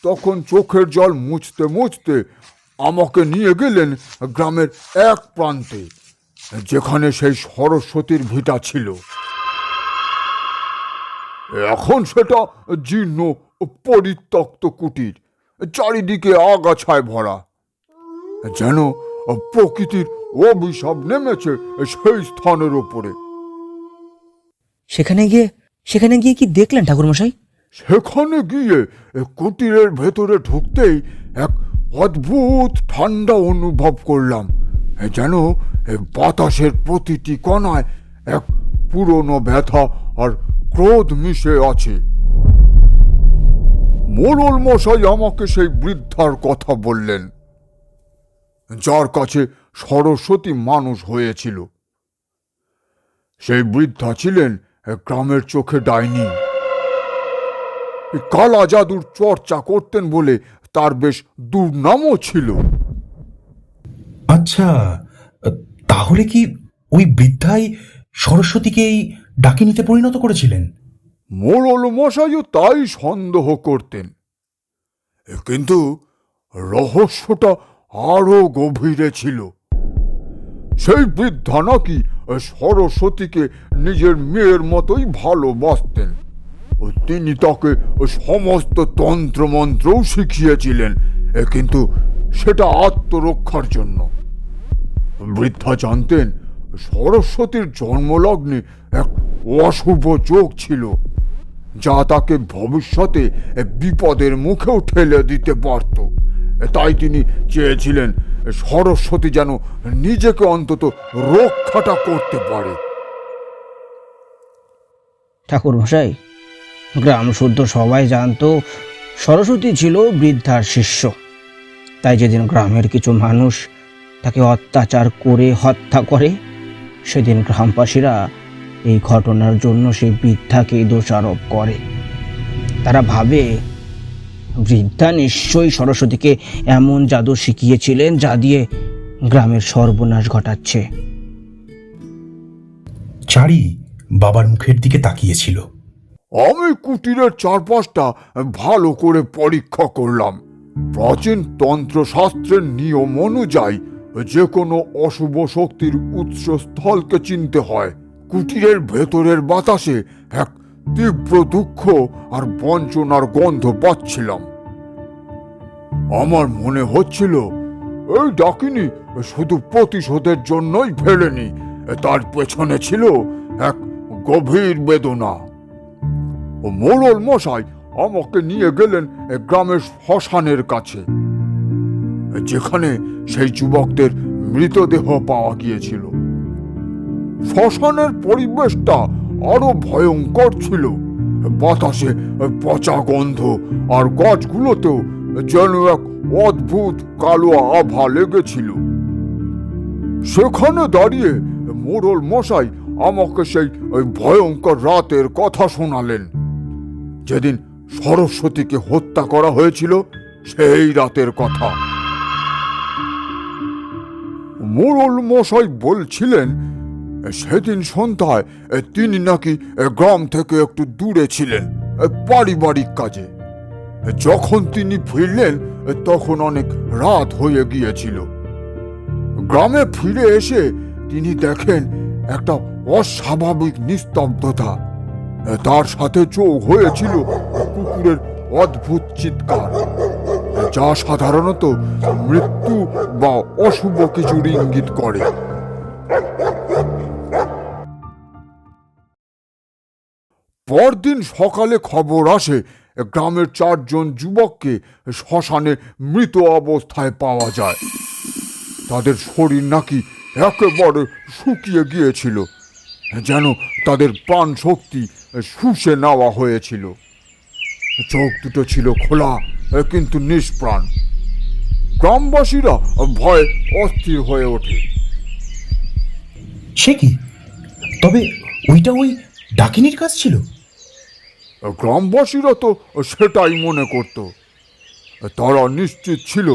তখন চোখের জল মুছতে মুছতে আমাকে নিয়ে গেলেন গ্রামের এক প্রান্তে, যেখানে সেই সরস্বতীর ভিটা ছিল। এখন সেটা জীর্ণ ও পরিত্যক্ত কুটির, চারিদিকে আগাছায় ভরা, যেন প্রকৃতির অভিশাপ নেমেছে সেই স্থানের ওপরে। সেখানে গিয়ে কি দেখলেন ঠাকুরমশাই? সেখানে গিয়ে কুটিরের ভেতরে ঢুকতেই এক অদ্ভুত ঠান্ডা অনুভব করলাম, যেন বাতাসের প্রতিটি কণায় এক পুরনো ব্যথা আর ক্রোধ মিশে আছে। মোড়ল মশাই আমাকে সেই বৃদ্ধার কথা বললেন, যার কাছে সরস্বতী মানুষ হয়েছিল। সেই বৃদ্ধা ছিলেন গ্রামের চোখে ডাইনি। কালা জাদুর চর্চা করতেন বলে তার বেশ দুর্নামও ছিল। আচ্ছা, তাহলে কি ওই বৃদ্ধাই সরস্বতীকে এই ডাকিনীতে পরিণত করেছিলেন? মোড়ল মশাইও তাই সন্দেহ করতেন, কিন্তু রহস্যটা আরো গভীরে ছিল। সেই বৃদ্ধা নাকি সরস্বতীকে নিজের মেয়ের মতোই ভালোবাসতেন। তিনি তাকে সমস্ত তন্ত্রমন্ত্রও শিখিয়েছিলেন, কিন্তু সেটা আত্মরক্ষার জন্য। বৃদ্ধা জানতেন সরস্বতীর জন্মলগ্নে এক অশুভ যোগ ছিল, যা তাকে ভবিষ্যতে বিপদের মুখেও ঠেলে দিতে পারত। তাই তিনি চেয়েছিলেন সরস্বতী যেন নিজেকে অন্তত রক্ষাটা করতে পারে। ঠাকুরমশাই, গ্রাম শুদ্ধ সবাই জানতো সরস্বতী ছিল বৃদ্ধার শিষ্য। তাই যেদিন গ্রামের কিছু মানুষ তাকে অত্যাচার করে হত্যা করে, সেদিন গ্রামবাসীরা এই ঘটনার জন্য সেই বৃদ্ধাকেই দোষারোপ করে। তারা ভাবে বৃদ্ধা নিশ্চয়ই সরস্বতীকে এমন জাদু শিখিয়েছিলেন যা দিয়ে গ্রামের সর্বনাশ ঘটাচ্ছে। চারি বাবার মুখের দিকে তাকিয়েছিল। আমি কুটিরের চারপাশটা ভালো করে পরীক্ষা করলাম। প্রাচীন তন্ত্রশাস্ত্রের নিয়ম অনুযায়ী যে কোনো অশুভ শক্তির উৎসস্থলকে চিনতে হয়। কুটিরের ভেতরের বাতাসে এক তীব্র দুঃখ আর বঞ্চনার গন্ধ পাচ্ছিলাম। আমার মনে হচ্ছিল এই ডাকিনী শুধু প্রতিশোধের জন্যই ফেলেনি, তার পেছনে ছিল এক গভীর বেদনা। মোড়ল মশাই আমাকে নিয়ে গেলেন গ্রামের শ্মশানের কাছে, যেখানে সেই যুবকদের মৃতদেহ পাওয়া গিয়েছিল। শ্মশানের পরিবেশটা আরো ভয়ঙ্কর ছিল। বাতাসে পচা গন্ধ আর গাছগুলোতেও যেন এক অদ্ভুত কালো আভা লেগেছিল। সেখানে দাঁড়িয়ে মোড়ল মশাই আমাকে সেই ওই ভয়ঙ্কর রাতের কথা শোনালেন, যেদিন সরস্বতীকে হত্যা করা হয়েছিল সেই রাতের কথা। মোড়ল মশাই বলছিলেন সেদিন সন্ধ্যায় তিনি নাকি গ্রাম থেকে একটু দূরে ছিলেন পারিবারিক কাজে। যখন তিনি ফিরলেন তখন অনেক রাত হয়ে গিয়েছিল। গ্রামে ফিরে এসে তিনি দেখেন একটা অস্বাভাবিক নিস্তব্ধতা, তার সাথে যোগ হয়েছিল কুকুরের অদ্ভুত চিৎকার, যা সাধারণত মৃত্যু বা অশুভ কিছুর ইঙ্গিত করে। পরদিন সকালে খবর আসে গ্রামের 4 জন যুবককে শ্মশানে মৃত অবস্থায় পাওয়া যায়। তাদের শরীর নাকি একেবারে শুকিয়ে গিয়েছিল, যেন তাদের প্রাণ শক্তি শুষে নেওয়া হয়েছিল। চোখ দুটো ছিল খোলা কিন্তু নিষ্প্রাণ। গ্রামবাসীরা ভয়ে অস্থির হয়ে ওঠে। সে কি? তবে ওইটা ওই ডাকিনীর কাজ ছিল? গ্রামবাসীরা তো সেটাই মনে করত। তারা নিশ্চিত ছিল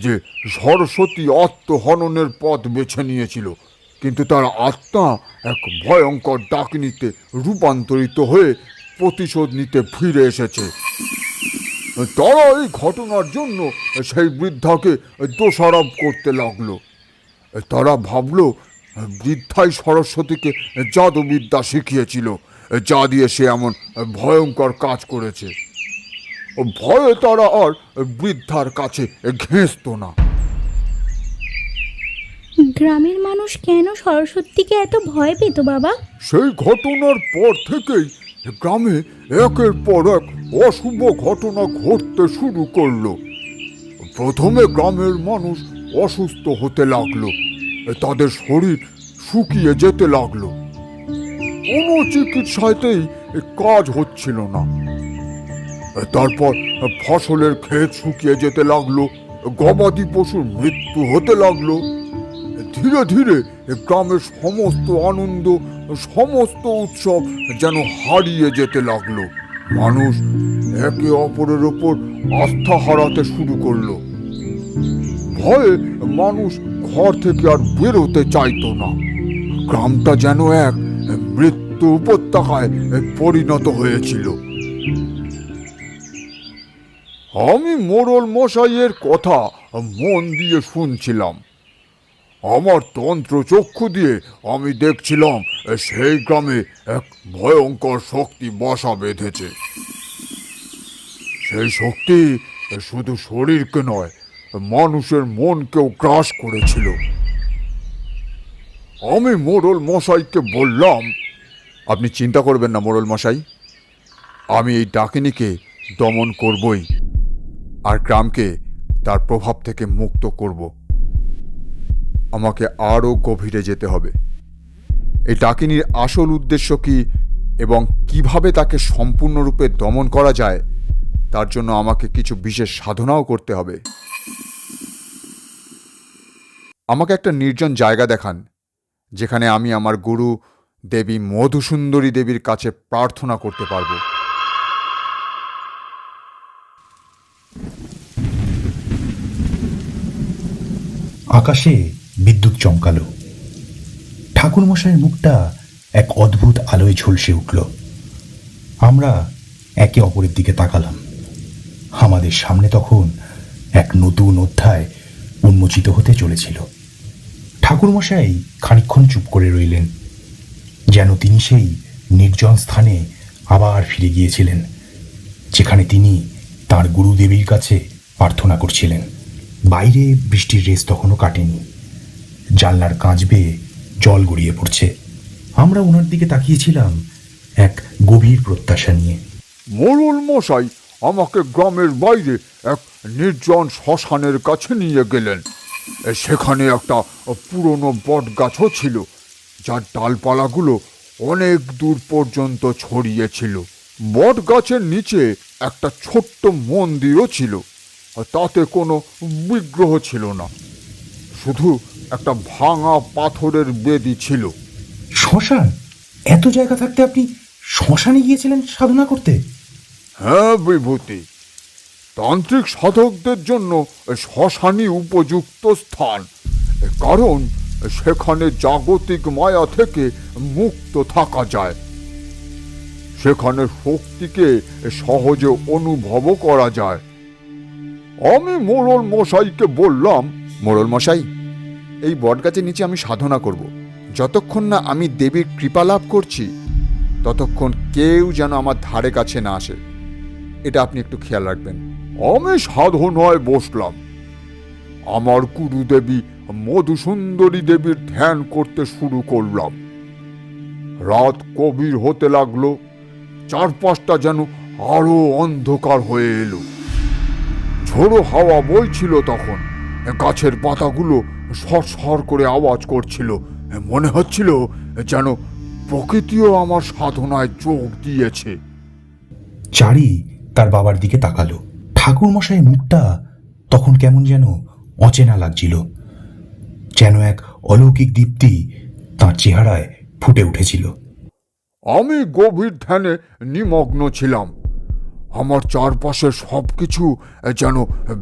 যে সরস্বতী আত্মহননের পথ বেছে নিয়েছিল, কিন্তু তার আত্মা এক ভয়ঙ্কর ডাকিনীতে রূপান্তরিত হয়ে প্রতিশোধ নিতে ফিরে এসেছে। তারা এই ঘটনার জন্য সেই বৃদ্ধাকে দোষারোপ করতে লাগলো। তারা ভাবল বৃদ্ধাই সরস্বতীকে জাদুবিদ্যা শিখিয়েছিল, যা দিয়ে সে এমন ভয়ঙ্কর কাজ করেছে। ভয়ে তারা আর বৃদ্ধার কাছে ঘেঁষত না। গ্রামের মানুষ কেন সরস্বতীকে এত ভয় পেত বাবা? সেই ঘটনার পর থেকেই গ্রামে একের পর এক অশুভ ঘটনা ঘটতে শুরু করলো। প্রথমে গ্রামের মানুষ অসুস্থ হতে লাগলো, তাদের শরীর শুকিয়ে যেতে লাগলো। কোনো চিকিৎসাতেই কাজ হচ্ছিল না। তারপর ফসলের ক্ষেত শুকিয়ে যেতে লাগলো, গবাদি পশুর মৃত্যু হতে লাগলো। ধীরে ধীরে গ্রামের সমস্ত আনন্দ, সমস্ত উৎসব যেন হারিয়ে যেতে লাগলো। মানুষ একে অপরের ওপর আস্থা হারাতে শুরু করলো। ভয়ে মানুষ ঘর থেকে আর বেরোতে চাইতো না। গ্রামটা যেন এক মৃত্যু উপত্যকায় পরিণত হয়েছিল। আমি মোড়ল মশাইয়ের কথা মন দিয়ে শুনছিলাম। আমার তন্ত্র চক্ষু দিয়ে আমি দেখছিলাম সেই গ্রামে এক ভয়ঙ্কর শক্তি বাসা বেঁধেছে। সেই শক্তি শুধু শরীরকে নয়, মানুষের মনকেও গ্রাস করেছিল। আমি মোড়ল মশাইকে বললাম, আপনি চিন্তা করবেন না মোড়ল মশাই, আমি এই ডাকিনীকে দমন করবই, আর গ্রামকে তার প্রভাব থেকে মুক্ত করব। আমাকে আরও গভীরে যেতে হবে। এই ডাকিনীর আসল উদ্দেশ্য কি এবং কিভাবে তাকে সম্পূর্ণরূপে দমন করা যায়, তার জন্য আমাকে কিছু বিশেষ সাধনাও করতে হবে। আমাকে একটা নির্জন জায়গা দেখান, যেখানে আমি আমার গুরু দেবী মধুসুন্দরী দেবীর কাছে প্রার্থনা করতে পারব। আকাশে বিদ্যুৎ চমকালো। ঠাকুরমশাইয়ের মুখটা এক অদ্ভুত আলোয় ঝলসে উঠল। আমরা একে অপরের দিকে তাকালাম। আমাদের সামনে তখন এক নতুন অধ্যায় উন্মোচিত হতে চলেছিল। ঠাকুরমশাই খানিকক্ষণ চুপ করে রইলেন, যেন তিনি সেই নির্জন স্থানে আবার ফিরে গিয়েছিলেন, যেখানে তিনি তার গুরুদেবীর কাছে প্রার্থনা করছিলেন। বাইরে বৃষ্টির রেশ তখনও কাটেনি। জানলার কাঁচ বেয়ে জল গড়িয়ে পড়ছে। আমরা ওনার দিকে তাকিয়েছিলাম এক গভীর প্রত্যাশা নিয়ে। মোড়ল মশাই আমাকে গ্রামের বাইরে এক নির্জন শ্মশানের কাছে নিয়ে গেলেন। সেখানে একটা পুরনো বট গাছও ছিল, যার ডালপালাগুলো অনেক দূর পর্যন্ত ছড়িয়েছিল। বট গাছের নিচে একটা ছোট্ট মন্দিরও ছিল। তাতে কোনো বিগ্রহ ছিল না, শুধু একটা ভাঙা পাথরের বেদি ছিল। শ্মশান? এত জায়গা থাকতে আপনি শ্মশানে গিয়েছিলেন সাধনা করতে? হ্যাঁ বিভূতি, তান্ত্রিক সাধকদের জন্য শ্মশানই উপযুক্ত স্থান, কারণ সেখানে জাগতিক মায়া থেকে মুক্ত থাকা যায়। সেখানে শক্তিকে সহজে অনুভবও করা যায়। আমি মোড়ল মশাইকে বললাম, মোড়ল মশাই, এই বটগাছের নিচে আমি সাধনা করব। যতক্ষণ না আমি দেবীর কৃপা লাভ করছি ততক্ষণ কেউ যেন আমার ধারে কাছে না আসে, এটা আপনি একটু খেয়াল রাখবেন। আমি সাধনায় বসলাম। আমার গুরুদেবী মধুসুন্দরী দেবীর ধ্যান করতে শুরু করলাম। রাত গভীর হতে লাগলো, চারপাশটা যেন আরো অন্ধকার হয়ে এলো। ঝোড়ো হাওয়া বইছিল তখন, গাছের পাতাগুলো সরসর করে আওয়াজ করছিল। মনে হচ্ছিল যেন প্রকৃতিও আমার সাধনায় যোগ দিয়েছে। চারি তার বাবার দিকে তাকালো। ঠাকুর মশাই মুখটা তখন কেমন যেন অচেনা লাগছিল, যেন এক অলৌকিক দীপ্তি তার চেহারায় ফুটে উঠেছিল। আমি গভীর ধ্যানে নিমগ্ন ছিলাম। আমার চারপাশে সবকিছু যেন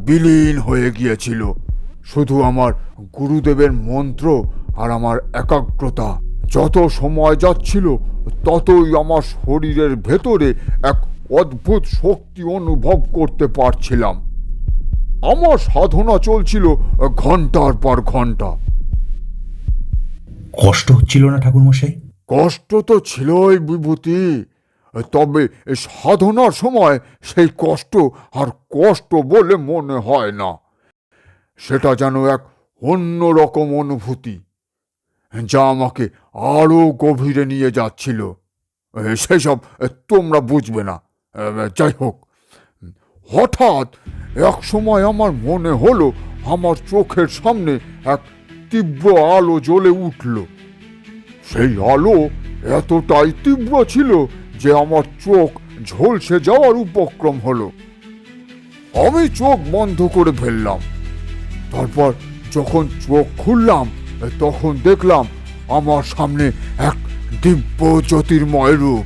বিলীন হয়ে গিয়েছিল। শুধু আমার গুরুদেবের মন্ত্র আর আমার একাগ্রতা। যত সময় যাচ্ছিল ততই আমার শরীরের ভেতরে এক অদ্ভুত শক্তি অনুভব করতে পারছিলাম। আমার সাধনা চলছিল ঘন্টার পর ঘন্টা। কষ্ট হচ্ছিল না ঠাকুর মশাই? কষ্ট তো ছিলই বিভূতি, তবে সাধনার সময় সেই কষ্ট আর কষ্ট বলে মনে হয় না। সেটা যেন এক অন্যরকম অনুভূতি, যা আমাকে আরো গভীরে নিয়ে যাচ্ছিল। সেসব তোমরা বুঝবে না। যাই হোক, হঠাৎ এক সময় আমার মনে হলো আমার চোখের সামনে এক তীব্র আলো জ্বলে উঠল। সেই আলো এতটাই তীব্র ছিল যে আমার চোখ ঝলসে যাওয়ার উপক্রম হলো। আমি চোখ বন্ধ করে ফেললাম। তারপর যখন চোখ খুললাম তখন দেখলাম আমার সামনে এক দিব্য জ্যোতির্ময় রূপ।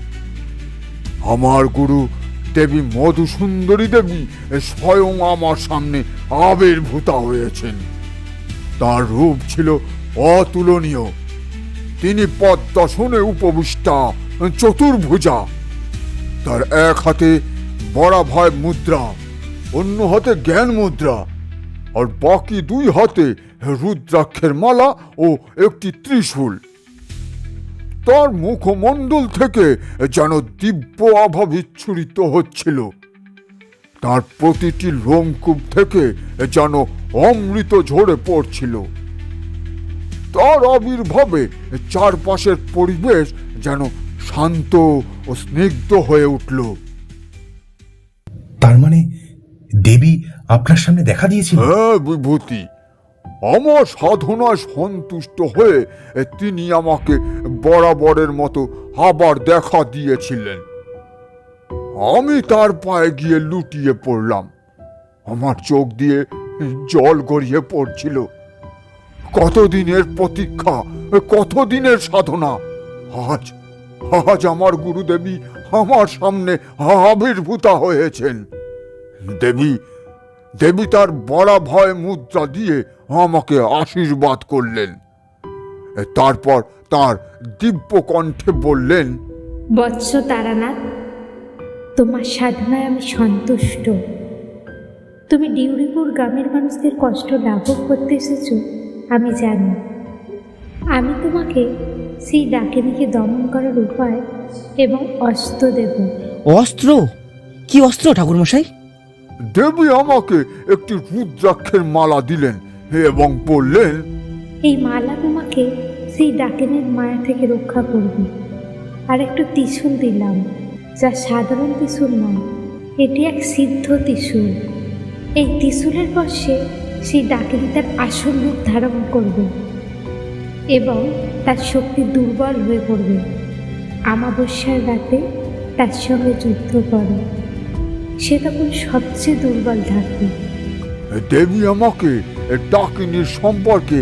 আমার গুরু দেবী মধুসুন্দরী দেবী স্বয়ং আমার সামনে আবির্ভূতা হয়েছেন। তার রূপ ছিল অতুলনীয়। তিনি পদ্মাসনে উপবিষ্টা, চতুর্ভুজা। তার এক হাতে বরাভয় মুদ্রা, অন্য হাতে জ্ঞান মুদ্রা, আর বাকি দুই হাতে রুদ্রাক্ষের মালা ও একটি ত্রিশূল। তার মুখমণ্ডল থেকে যেন দিব্য আভা বিচ্ছুরিত হচ্ছিল। তার প্রতিটি লোমকূপ থেকে যেন অমৃত ঝরে পড়ছিল। তার আবির্ভাবে চারপাশের পরিবেশ যেন শান্ত ও স্নিগ্ধ হয়ে উঠল। তার মানে দেবী আপনার সামনে দেখা দিয়েছিল? হ্যাঁ বিভূতি, আমার সাধনায় সন্তুষ্ট হয়ে তিনি আমাকে বরাবরের মতো আবার দেখা দিয়েছিলেন। আমি তার পায়ে গিয়ে লুটিয়ে পড়লাম। আমার চোখ দিয়ে জল গড়িয়ে পড়ছিল। কতদিনের প্রতীক্ষা, কতদিনের সাধনা, আজ আজ আমার গুরুদেবী আমার সামনে আবির্ভূতা হয়েছেন। দেবী দেবী তার বরাভয় মুদ্রা দিয়ে আমাকে আশীর্বাদ করলেন। তারপর তার দিব্য কণ্ঠে বললেন, বৎস তারানাথ, তোমার সাধনায় আমি সন্তুষ্ট। তুমি ডিউরিপুর গ্রামের মানুষদের কষ্ট লাঘব করতে এসেছো আমি জানি। আমি তোমাকে সেই ডাকিনীকে দমন করার উপায় এবং অস্ত্র দেব। অস্ত্র? কি অস্ত্র ঠাকুর মশাই? দেবী আমাকে একটি রুদ্রাক্ষের মালা দিলেন এবং বললেন, এই মালা তোমাকে সেই ডাকিনীর মায়া থেকে রক্ষা করবে। আর একটু ত্রিশূল দিলাম, যা সাধারণ ত্রিশূল নয়, এটি এক সিদ্ধ ত্রিশূল। এই ত্রিশূলের বশে সেই ডাকিনী তার আসল রূপ ধারণ করবে এবং তার শক্তি দুর্বল হয়ে পড়বে। আমাবস্যার রাতে তার সঙ্গে যুদ্ধ করো, সে তখন সবচেয়ে দুর্বল থাকবে। দেবী আমাকে ডাকিনীর সম্পর্কে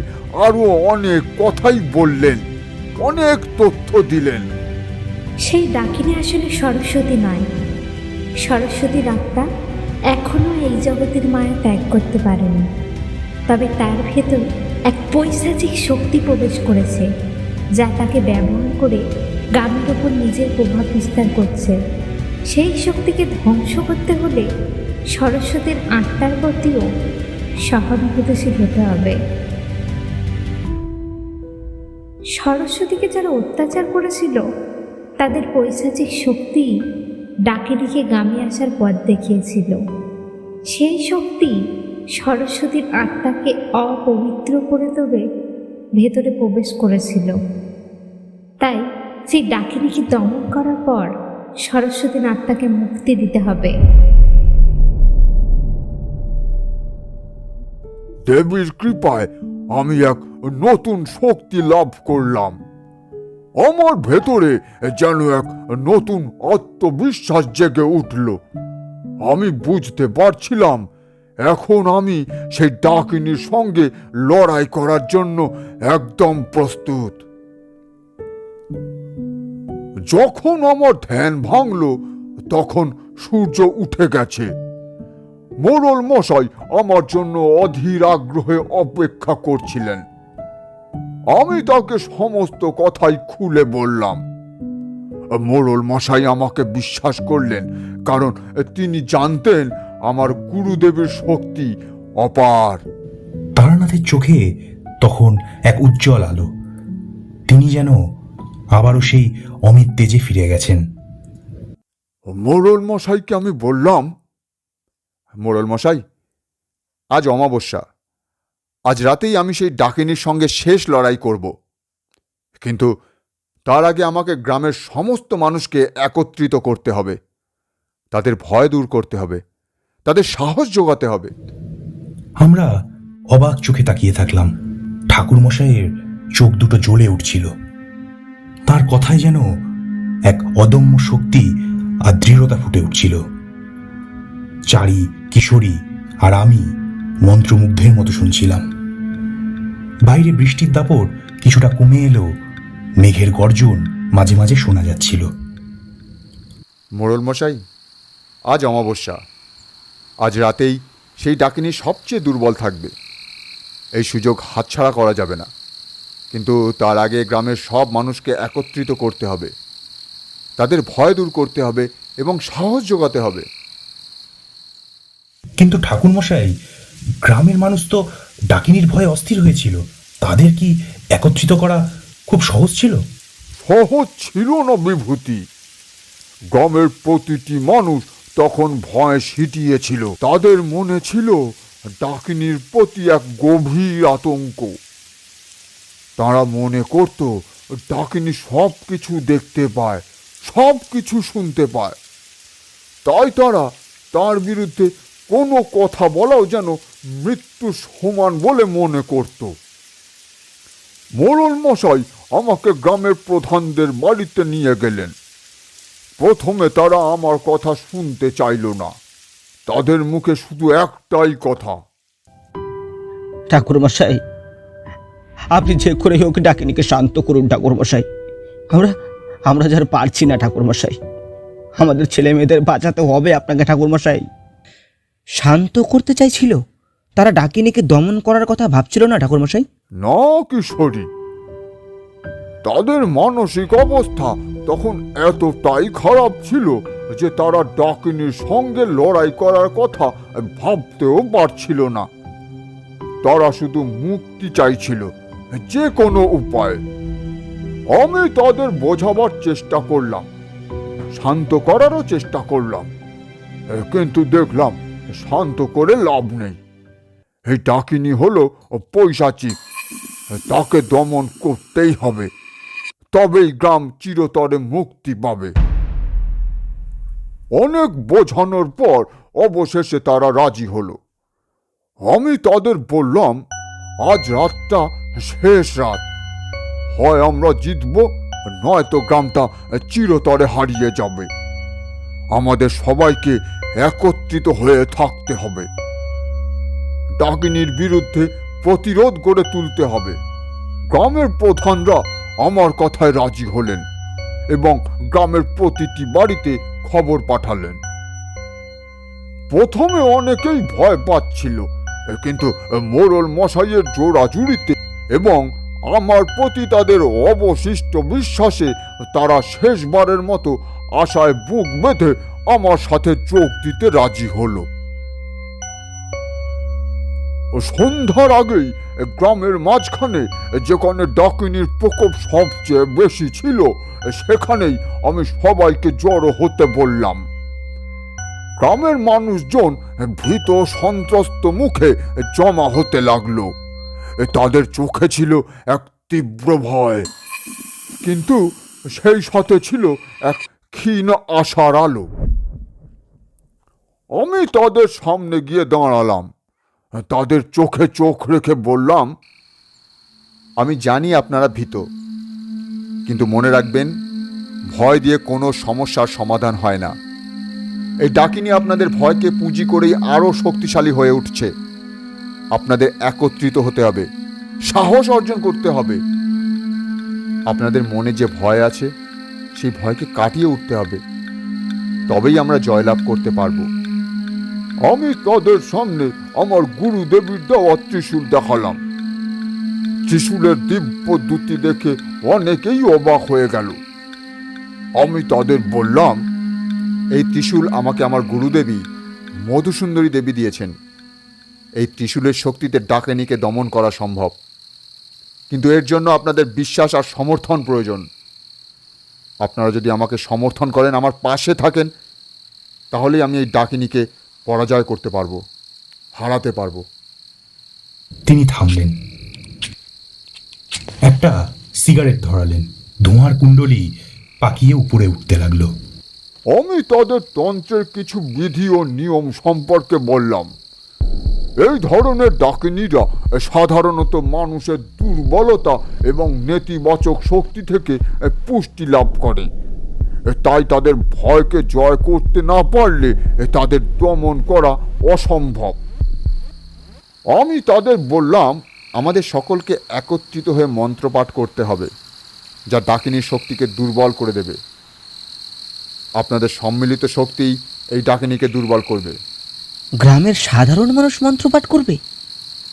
আরো অনেক কথাই বললেন, অনেক তথ্য দিলেন। সেই ডাকিনী আসলে সরস্বতী নয়। সরস্বতীর আত্মা এখনো এই জগতের মায়া ত্যাগ করতে পারেনি, তবে তার ভেতর এক পৈশাচিক শক্তি প্রবেশ করেছে, যা তাকে ব্যবহার করে গ্রামের ওপর নিজের প্রভাব বিস্তার করছে। সেই শক্তিকে ধ্বংস করতে হলে সরস্বতীর আত্মার প্রতিও সহানুভূতিশীল হতে হবে। সরস্বতীকে যারা অত্যাচার করেছিল তাদের পৈশাচিক শক্তি ডাকিনীকে গ্রামে আসার পথ দেখিয়েছিল। সেই শক্তি সরস্বতীর আত্মাকে অপবিত্র করে তবে ভেতরে প্রবেশ করেছিল। তাই সেই ডাকিনীকে দমন করার পর সরস্বতীর আত্মাকে মুক্তি দিতে হবে। দেবীর কৃপায় আমি এক নতুন শক্তি লাভ করলাম। আমার ভেতরে যেন এক নতুন আত্মবিশ্বাস জেগে উঠল। আমি বুঝতে পারছিলাম এখন আমি সেই ডাকিনীর সঙ্গে লড়াই করার জন্য একদম প্রস্তুত। যখন আমার ধ্যান ভাঙল তখন সূর্য উঠে গেছে। মোড়ল মশাই আমার জন্য অধীর আগ্রহে অপেক্ষা করছিলেন। আমি তাকে সমস্ত কথাই খুলে বললাম। মোড়ল মশাই আমাকে বিশ্বাস করলেন, কারণ তিনি জানতেন আমার গুরুদেবের শক্তি অপার। তারানাথের চোখে তখন এক উজ্জ্বল আলো। তিনি যেন আবারও সেই অমিত তেজে ফিরে গেছেন। মোড়ল মশাইকে আমি বললাম, মোড়ল মশাই, আজ অমাবস্যা, আজ রাতেই আমি সেই ডাকিনীর সঙ্গে শেষ লড়াই করব, কিন্তু তার আগে আমাকে গ্রামের সমস্ত মানুষকে একত্রিত করতে হবে, তাদের ভয় দূর করতে হবে, তাদের সাহস জোগাতে হবে। আমরা অবাক চোখে তাকিয়ে থাকলাম। ঠাকুর মশাইয়ের চোখ দুটো জ্বলে উঠছিল। তার কথায় যেন এক অদম্য শক্তি আর দৃঢ়তা ফুটে উঠছিল। চারি, কিশোরী আর আমি মন্ত্রমুগ্ধের মতো শুনছিলাম। বাইরে বৃষ্টির দাপট কিছুটা কমে এলো, মেঘের গর্জন মাঝে মাঝে শোনা যাচ্ছিল। মোড়ল মশাই, আজ অমাবস্যা, আজ রাতেই সেই ডাকিনী সবচেয়ে দুর্বল থাকবে। এই সুযোগ হাতছাড়া করা যাবে না, কিন্তু তার আগে গ্রামের সব মানুষকে একত্রিত করতে হবে, তাদের ভয় দূর করতে হবে এবং সাহস যোগাতে হবে। কিন্তু ঠাকুর মশাই, গ্রামের মানুষ তো ডাকিনীর ভয়ে অস্থির হয়েছিল। তাদের কি একত্রিত করা খুব সহজ ছিল? সহজ ছিল না বিভূতি। গ্রামের প্রতিটি মানুষ তখন ভয় সিটিয়েছিল। তাদের মনে ছিল ডাকিনীর প্রতি এক গভীর আতঙ্ক। তারা মনে করত ডাকিনী সব কিছু দেখতে পায়, সব কিছু শুনতে পায়। তাই তারা তার বিরুদ্ধে কোনো কথা বলাও যেন মৃত্যু সমান বলে মনে করত। মোড়ল মশাই আমাকে গ্রামের প্রধানদের বাড়িতে নিয়ে গেলেন। প্রথমে তারা আমার কথা শুনতে চাইল না। তাদের মুখে শুধু একটাই কথা, ঠাকুরমশাই, আপনি যে করে হোক ডাকিনীকে শান্ত করুন ঠাকুরমশাই। আমরা যার পারছি না ঠাকুরমশাই। আমাদের ছেলে মেয়েদের বাঁচাতে হবে আপনাকে ঠাকুরমশাই। শান্ত করতে চাইছিল, তারা ডাকিনীকে দমন করার কথা ভাবছিল না ঠাকুরমশাই। না কিশোরী, তাদের মানসিক অবস্থা তখন এতটাই খারাপ ছিল যে তারা ডাকিনীর সঙ্গে লড়াই করার কথা ভাবতেও পারছিল না। তারা শুধু মুক্তি চাইছিল, যে কোনো উপায়ে। আমি তাদের বোঝাবার চেষ্টা করলাম, শান্ত করারও চেষ্টা করলাম, কিন্তু দেখলাম শান্ত করে লাভ নেই। এই ডাকিনী হলো পৈশাচিক, তাকে দমন করতেই হবে, তবেই গ্রাম চিরতরে মুক্তি পাবে। অনেক বোঝানোর পর অবশেষে তারা রাজি হলো। আমি তাদের বললাম, আজ রাতটা শেষ রাত, হয় আমরা জিতব, নয়তো গ্রামটা চিরতরে হারিয়ে যাবে। আমাদের সবাইকে একত্রিত হয়ে থাকতে হবে। ডাকিনীর বিরুদ্ধে প্রতিরোধ গড়ে তুলতে হবে। গ্রামের প্রধানরা আমার কথায় রাজি হলেন এবং গ্রামের প্রতিটি বাড়িতে খবর পাঠালেন। প্রথমে অনেকেই ভয় পাচ্ছিল, কিন্তু মোড়ল মশাইয়ের জোড়াজুড়িতে এবং আমার প্রতি তাদের অবশিষ্ট বিশ্বাসে তারা শেষবারের মতো আশায় বুক বেঁধে আমার সাথে যোগ দিতে রাজি হলো। সন্ধ্যার আগেই গ্রামের মাঝখানে যেখানে ডাকিনীর প্রকোপ সবচেয়ে বেশি ছিল, সেখানেই আমি সবাইকে জড়ো হতে বললাম। গ্রামের মানুষজন ভীত সন্ত্রস্ত মুখে জমা হতে লাগলো। তাদের চোখে ছিল এক তীব্র ভয়, কিন্তু সেই সাথে ছিল এক ক্ষীণ আশার আলো। আমি তাদের সামনে গিয়ে দাঁড়ালাম, তাদের চোখে চোখ রেখে বললাম, আমি জানি আপনারা ভীত, কিন্তু মনে রাখবেন, ভয় দিয়ে কোনো সমস্যার সমাধান হয় না। এই ডাকিনী আপনাদের ভয়কে পুঁজি করেই আরও শক্তিশালী হয়ে উঠছে। আপনাদের একত্রিত হতে হবে, সাহস অর্জন করতে হবে। আপনাদের মনে যে ভয় আছে, সেই ভয়কে কাটিয়ে উঠতে হবে, তবেই আমরা জয়লাভ করতে পারবো। আমি তাদের সামনে আমার গুরুদেবীর দেওয়া ত্রিশূল দেখালাম। ত্রিশূলের দিব্য দ্যুতি দেখে অনেকেই অবাক হয়ে গেল। আমি তাদের বললাম, এই ত্রিশূল আমাকে আমার গুরুদেবী মধুসুন্দরী দেবী দিয়েছেন। এই ত্রিশূলের শক্তিতে ডাকিনীকে দমন করা সম্ভব, কিন্তু এর জন্য আপনাদের বিশ্বাস আর সমর্থন প্রয়োজন। আপনারা যদি আমাকে সমর্থন করেন, আমার পাশে থাকেন, তাহলেই আমি এই ডাকিনীকে পরাজয় করতে পারবো, হারাতে পারবো। তিনি থামলেন, একটা সিগারেট ধরালেন, ধোঁয়ার কুণ্ডলী পাকিয়ে উপরে উঠতে লাগলো। আমি তাদের তন্ত্রের কিছু বিধি ও নিয়ম সম্পর্কে বললাম। এই ধরনের ডাকিনীরা সাধারণত মানুষের দুর্বলতা এবং নেতিবাচক শক্তি থেকে পুষ্টি লাভ করে। তাই তাদের ভয়কে জয় করতে না পারলে তাদের দমন করা অসম্ভব। আমি তাদের বললাম, আমাদের সকলকে একত্রিত হয়ে মন্ত্রপাঠ করতে হবে, যা ডাকিনীর শক্তিকে দুর্বল করে দেবে। আপনাদের সম্মিলিত শক্তিই এই ডাকিনীকে দুর্বল করবে। গ্রামের সাধারণ মানুষ মন্ত্রপাঠ করবে?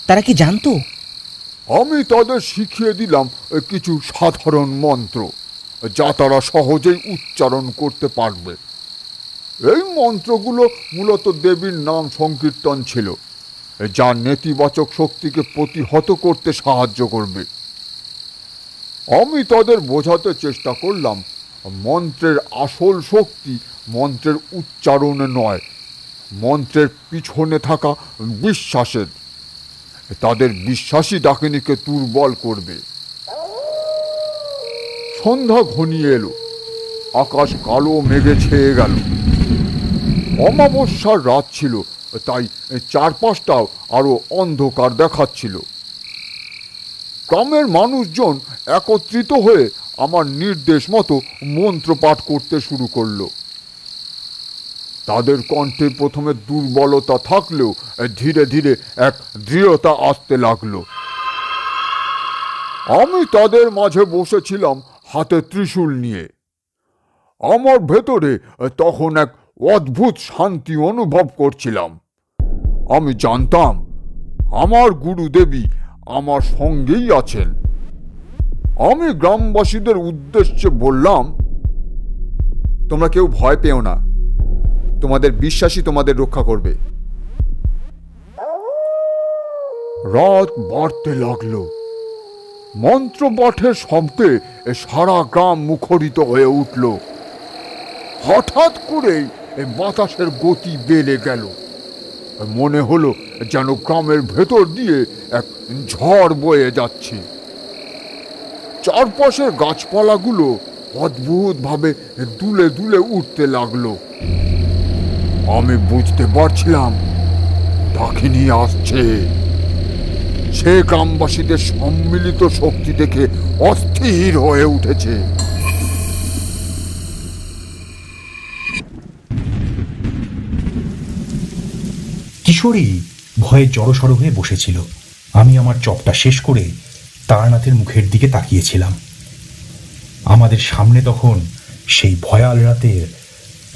তারা কি জানতো? আমি তাদের শিখিয়ে দিলাম কিছু সাধারণ মন্ত্র, যা তারা সহজেই উচ্চারণ করতে পারবে। এই মন্ত্রগুলো মূলত দেবীর নাম সংকীর্তন ছিল, যা নেতিবাচক শক্তিকে প্রতিহত করতে সাহায্য করবে। আমি তাদের বোঝাতে চেষ্টা করলাম, মন্ত্রের আসল শক্তি মন্ত্রের উচ্চারণে নয়, মন্ত্রের পিছনে থাকা বিশ্বাসের। তাদের বিশ্বাসী ডাকিনীকে দুর্বল করবে। সন্ধ্যা ঘনিয়ে এলো, আকাশ কালো মেঘে ছেয়ে গেল। অমাবস্যার রাত ছিল, তাই চারপাশটাও আরো অন্ধকার দেখাচ্ছিল। গ্রামের মানুষজন একত্রিত হয়ে আমার নির্দেশ মতো মন্ত্রপাঠ করতে শুরু করলো। তাদের কণ্ঠে প্রথমে দুর্বলতা থাকলেও ধীরে ধীরে এক দৃঢ়তা আসতে লাগলো। আমি তাদের মাঝে বসেছিলাম হাতে ত্রিশূল নিয়ে। আমার ভেতরে তখন এক অদ্ভুত শান্তি অনুভব করছিলাম। আমি জানতাম আমার গুরুদেবী আমার সঙ্গেই আছেন। আমি গ্রামবাসীদের উদ্দেশ্যে বললাম, তোমরা কেউ ভয় পেও না, তোমাদের বিশ্বাসই তোমাদের রক্ষা করবে। রাত বাড়তে লাগলো। মন্ত্রপাঠের শব্দে সারা গ্রাম মুখরিত হয়ে উঠল। হঠাৎ করেই বাতাসের গতি বেড়ে গেল। মনে হলো যেন গ্রামের ভেতর দিয়ে এক ঝড় বয়ে যাচ্ছে। চারপাশের গাছপালাগুলো অদ্ভুতভাবে দুলে দুলে উঠতে লাগলো। আমি বুঝতে পারছিলাম ডাকিনী আসছে। সে গ্রামবাসীদের সম্মিলিত শক্তি দেখে অস্থির হয়ে উঠেছে। কিশোরী ভয়ে জড়সড় হয়ে বসেছিল। আমি আমার চপটা শেষ করে তারানাথের মুখের দিকে তাকিয়েছিলাম। আমাদের সামনে তখন সেই ভয়াল রাতের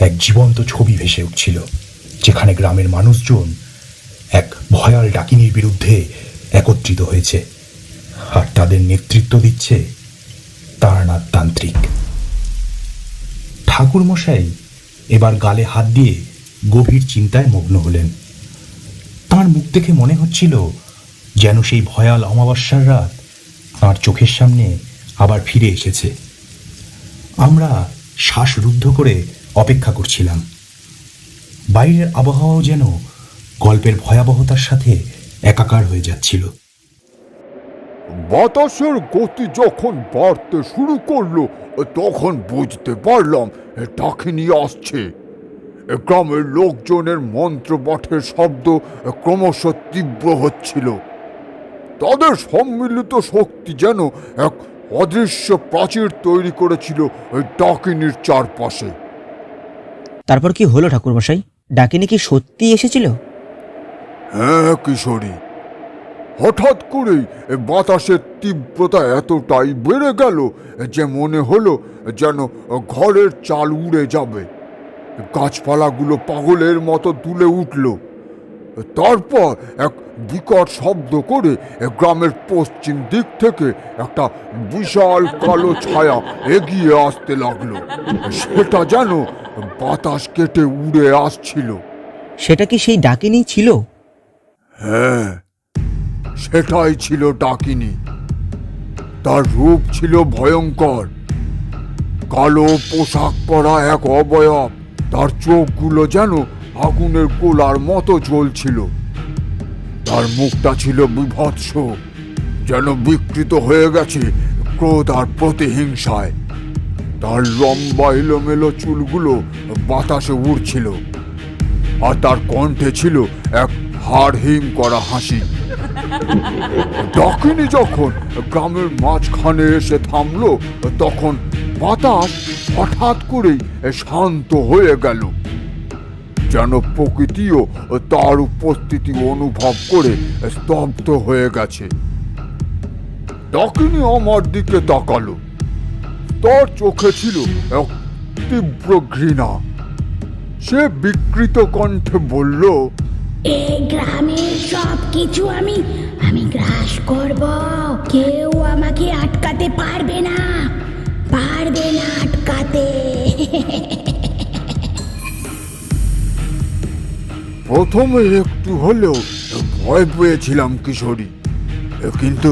এক জীবন্ত ছবি ভেসে উঠছিল, যেখানে গ্রামের মানুষজন এক ভয়াল ডাকিনীর বিরুদ্ধে একত্রিত হয়েছে, আর তাদের নেতৃত্ব দিচ্ছে তারানাথ তান্ত্রিক। ঠাকুরমশাই এবার গালে হাত দিয়ে গভীর চিন্তায় মগ্ন হলেন। তার মুখ দেখে মনে হচ্ছিল যেন সেই ভয়াল অমাবস্যার রাত তাঁর চোখের সামনে আবার ফিরে এসেছে। আমরা শ্বাসরুদ্ধ করে অপেক্ষা করছিলাম। বাইরের আবহাওয়াও যেন গল্পের ভয়াবহতার সাথে একাকার হয়ে যাচ্ছিল। বাতাসের গতি যখন বাড়তে শুরু করলো তখন বুঝতে পারলাম ডাকিনী আসছে। গ্রামের লোকজনের মন্ত্রপাঠের শব্দ ক্রমশ তীব্র হচ্ছিল। তাদের সম্মিলিত শক্তি যেন এক অদৃশ্য প্রাচীর তৈরি করেছিল ওই ডাকিনীর চারপাশে। তারপর কি হলো ঠাকুরমশাই? ডাকিনী কি সত্যি এসেছিল? হ্যাঁ কিশোরী, হঠাৎ করেই বাতাসের তীব্রতা এতটাই বেড়ে গেল যে মনে হলো যেন ঘরের চাল উড়ে যাবে। গাছপালাগুলো পাগলের মতো দুলে উঠল। তারপর এক বিকট শব্দ করে গ্রামের পশ্চিম দিক থেকে একটা বিশাল কালো ছায়া এগিয়ে আসতে লাগলো। সেটা যেন বাতাস কেটে উড়ে আসছিল। সেটা কি সেই ডাকিনী ছিল? হ্যাঁ, সেটাই ছিল ডাকিনী। তার রূপ ছিল ভয়ঙ্কর। কালো পোশাক পরা এক অবয়ব, তার চোখগুলো যেন আগুনের গোলার মতো জ্বলছিল। তার মুখটা ছিল বিভৎস, যেন বিকৃত হয়ে গেছে ক্রোধ আর প্রতিহিংসায়। তার লম্বা এলোমেলো চুলগুলো বাতাসে উড়ছিল, আর তার কণ্ঠে ছিল এক হাড়হিম করা হাসি। ডাকিনী যখন গ্রামের মাঝখানে এসে থামলো তখন বাতাস হঠাৎ করেই শান্ত হয়ে গেল, যেন প্রকৃতিও তার উপস্থিতি অনুভব করে স্তব্ধ হয়ে গেছে। ডাকিনী আমার দিকে তাকালো। তার চোখে ছিল এক তীব্র ঘৃণা। সে বিকৃত কণ্ঠে বলল, এই গ্রামের সব কিছু আমি গ্রাস করব। কেউ আমাকে আটকাতে পারবে না আটকাতে। প্রথমে একটু হলেও ভয় পেয়েছিলাম কিশোরী, কিন্তু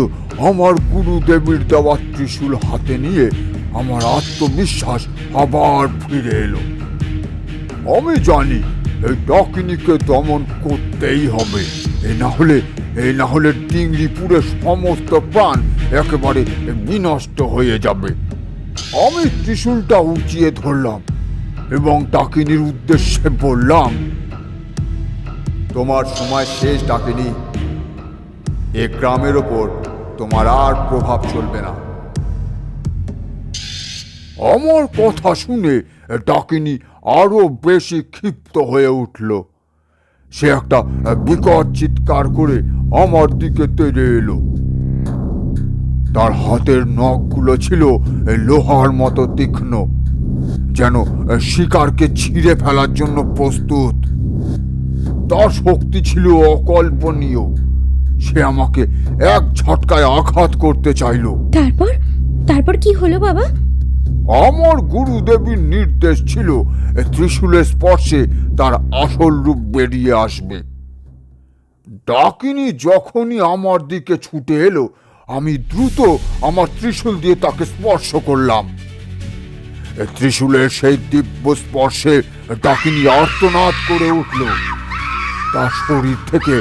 আমার গুরুদেবীর দেওয়া ত্রিশূল হাতে নিয়ে আমার আত্মবিশ্বাস আবার ফিরে এলো। আমি জানি এই ডাকিনীকে দমন করতেই হবে। এই না হলে ডিংরিপুরের সমস্ত প্রাণ একেবারে বিনষ্ট হয়ে যাবে। আমি ত্রিশূলটা উঁচিয়ে ধরলাম এবং ডাকিনীর উদ্দেশ্যে বললাম, তোমার সময় শেষ ডাকিনী। এ গ্রামের ওপর তোমার আর প্রভাব চলবে না। আমার কথা শুনে ডাকিনী আরো বেশি ক্ষিপ্ত হয়ে উঠল। সে একটা বিকট চিৎকার করে আমার দিকে তেড়ে এলো। তার হাতের নখগুলো ছিল লোহার মতো তীক্ষ্ণ, যেন শিকারকে ছিঁড়ে ফেলার জন্য প্রস্তুত। তার শক্তি ছিল অকল্পনীয়। সে আমাকে এক ঝটকায় আঘাত করতে চাইল। তারপর কি হলো বাবা? আমার গুরুদেবীর নির্দেশ ছিল ত্রিশূলের স্পর্শে তার আসল রূপ বেরিয়ে আসবে। ডাকিনী যখনই আমার দিকে ছুটে এলো, আমি দ্রুত আমার ত্রিশূল দিয়ে তাকে স্পর্শ করলাম। ত্রিশূলের সেই দিব্য স্পর্শে ডাকিনী আর্তনাদ করে উঠল। তার শরীর থেকে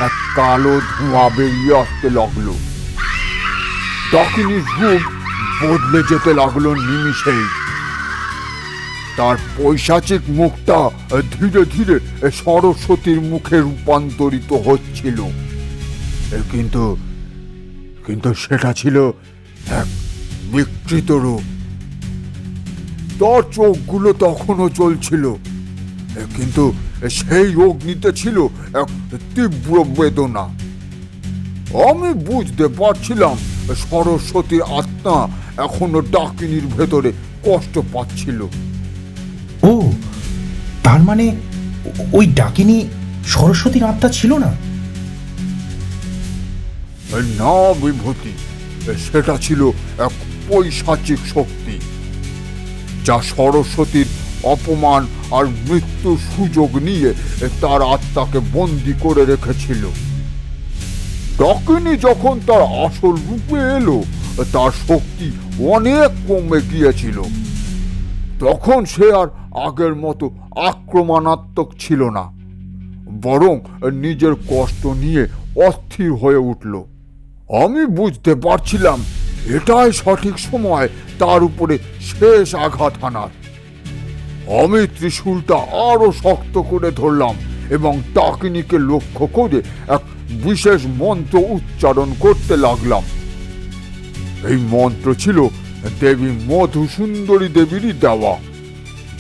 এক কালো ধোঁয়া বেরিয়ে আসতে লাগলো। ডাকিনীর রূপ বদলে যেতে লাগলো নিমিষেই। তার পৈশাচিক মুখটা ধীরে ধীরে সরস্বতীর মুখে রূপান্তরিত হচ্ছিল, কিন্তু সেটা ছিল এক বিকৃত রূপ। তার চোখগুলো তখনও জ্বলছিল, কিন্তু সেই অগ্নিতে ছিল এক তীব্র বেদনা। আমি বুঝতে পারছিলাম সরস্বতীর আত্মা এখনো ডাকিনীর ভেতরে কষ্ট পাচ্ছিল। ও, তার মানে ওই ডাকিনী সরস্বতীর আত্মা ছিল না? না বিভূতি, সেটা ছিল এক পৈশাচিক শক্তি, যা সরস্বতীর অপমান আর মৃত্যুর সুযোগ নিয়ে তার আত্মাকে বন্দি করে রেখেছিল। ডাকিনী যখন তার আসল রূপে এলো, তার শক্তি অনেক কমে গিয়েছিল। তখন সে আর আগের মতো আক্রমণাত্মক ছিল না, বরং নিজের কষ্ট নিয়ে অস্থির হয়ে উঠল। আমি বুঝতে পারছিলাম এটাই সঠিক সময় তার উপরে শেষ আঘাত হানার। আমি ত্রিশূলটা আরো শক্ত করে ধরলাম এবং ডাকিনীকে লক্ষ্য করে এক বিশেষ মন্ত্র উচ্চারণ করতে লাগলাম। এই মন্ত্র ছিল দেবী মধুসুন্দরী দেবীরই দেওয়া,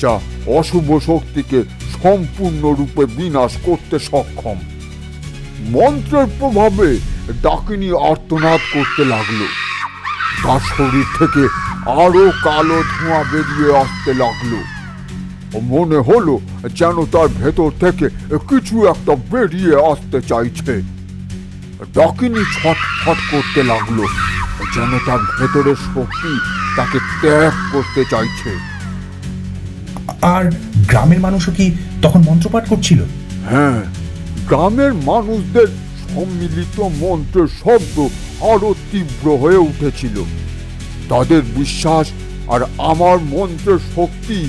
যা অশুভ শক্তিকে সম্পূর্ণরূপে বিনাশ করতে সক্ষম। মন্ত্রের প্রভাবে ডাকিনী আর্তনাদ করতে লাগলো। তার শরীর থেকে আরো কালো ধোঁয়া বেরিয়ে আসতে লাগলো। মনে হলো যেন তার ভেতর থেকে কিছু একটা বেরিয়ে আসতে চাইছে। ডাকিনী ছটফট করতে লাগলো, যেন তার ভেতরের শক্তি তাকে ত্যাগ করতে চাইছে। আর গ্রামের মানুষও কি তখন মন্ত্রপাঠ করছিল? হ্যাঁ, গ্রামের মানুষদের সম্মিলিত মন্ত্রের শব্দ আরো তীব্র হয়ে উঠেছিল। তাদের বিশ্বাস আর আমার মন্ত্রের শক্তি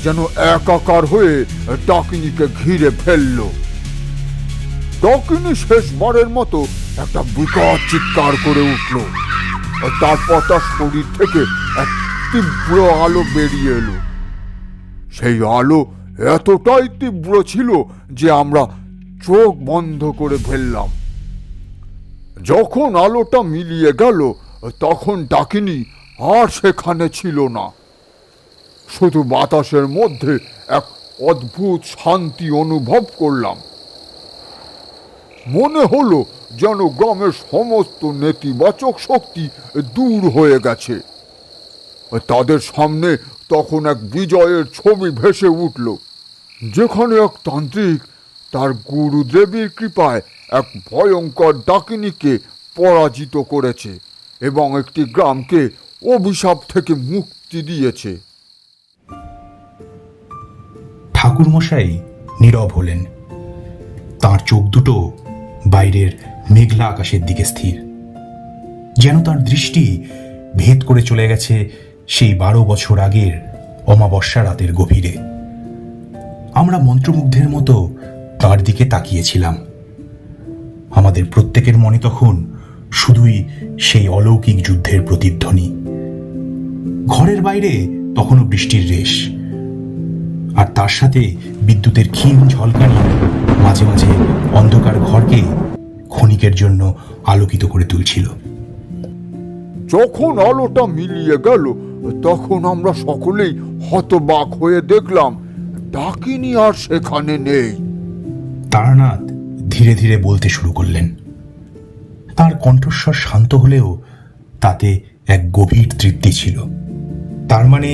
যেন একাকার হয়ে ডাকিনীকে ঘিরে ফেলল। ডাকিনী শেষবারের মতো একটা বিকট চিৎকার করে উঠল। তারপর তার শরীর থেকে এক তীব্র আলো বেরিয়ে এলো। সেই আলো এতটাই তীব্র ছিল যে আমরা চোখ বন্ধ করে ফেললাম। যখন আলোটা মিলিয়ে গেল, তখন ডাকিনী আর সেখানে ছিল না। শুধু বাতাসের মধ্যে এক অদ্ভুত শান্তি অনুভব করলাম। মনে হলো যেন গ্রামের সমস্ত নেতিবাচক শক্তি দূর হয়ে গেছে। তাদের সামনে তখন এক বিজয়ের ছবি ভেসে উঠল, যেখানে এক তান্ত্রিক তার গুরুদেবীর কৃপায় এক ভয়ঙ্কর ডাকিনীকে পরাজিত করেছে এবং একটি গ্রামকে অভিশাপ থেকে মুক্তি দিয়েছে। ঠাকুরমশাই নীরব হলেন। তার চোখ দুটো বাইরের মেঘলা আকাশের দিকে স্থির, যেন তার দৃষ্টি ভেদ করে চলে গেছে সেই 12 বছর আগের অমাবস্যা রাতের গভীরে। আমরা মন্ত্রমুগ্ধের মতো তার দিকে তাকিয়েছিলাম। আমাদের প্রত্যেকের মনে তখন শুধুই সেই অলৌকিক যুদ্ধের প্রতিধ্বনি। ঘরের বাইরে তখনও বৃষ্টির রেশ, আর তার সাথে বিদ্যুতের ক্ষীণ ঝলকানি মাঝে মাঝে অন্ধকার ঘরকে ক্ষণিকের জন্য আলোকিত করে তুলছিল। যখন আলোটা মিলিয়ে গেল, তখন আমরা সকলেই হতবাক হয়ে দেখলাম ডাকিনী আর সেখানে নেই। তারানাথ ধীরে ধীরে বলতে শুরু করলেন। তার কণ্ঠস্বর শান্ত হলেও তাতে এক গভীর তৃপ্তি ছিল। তার মানে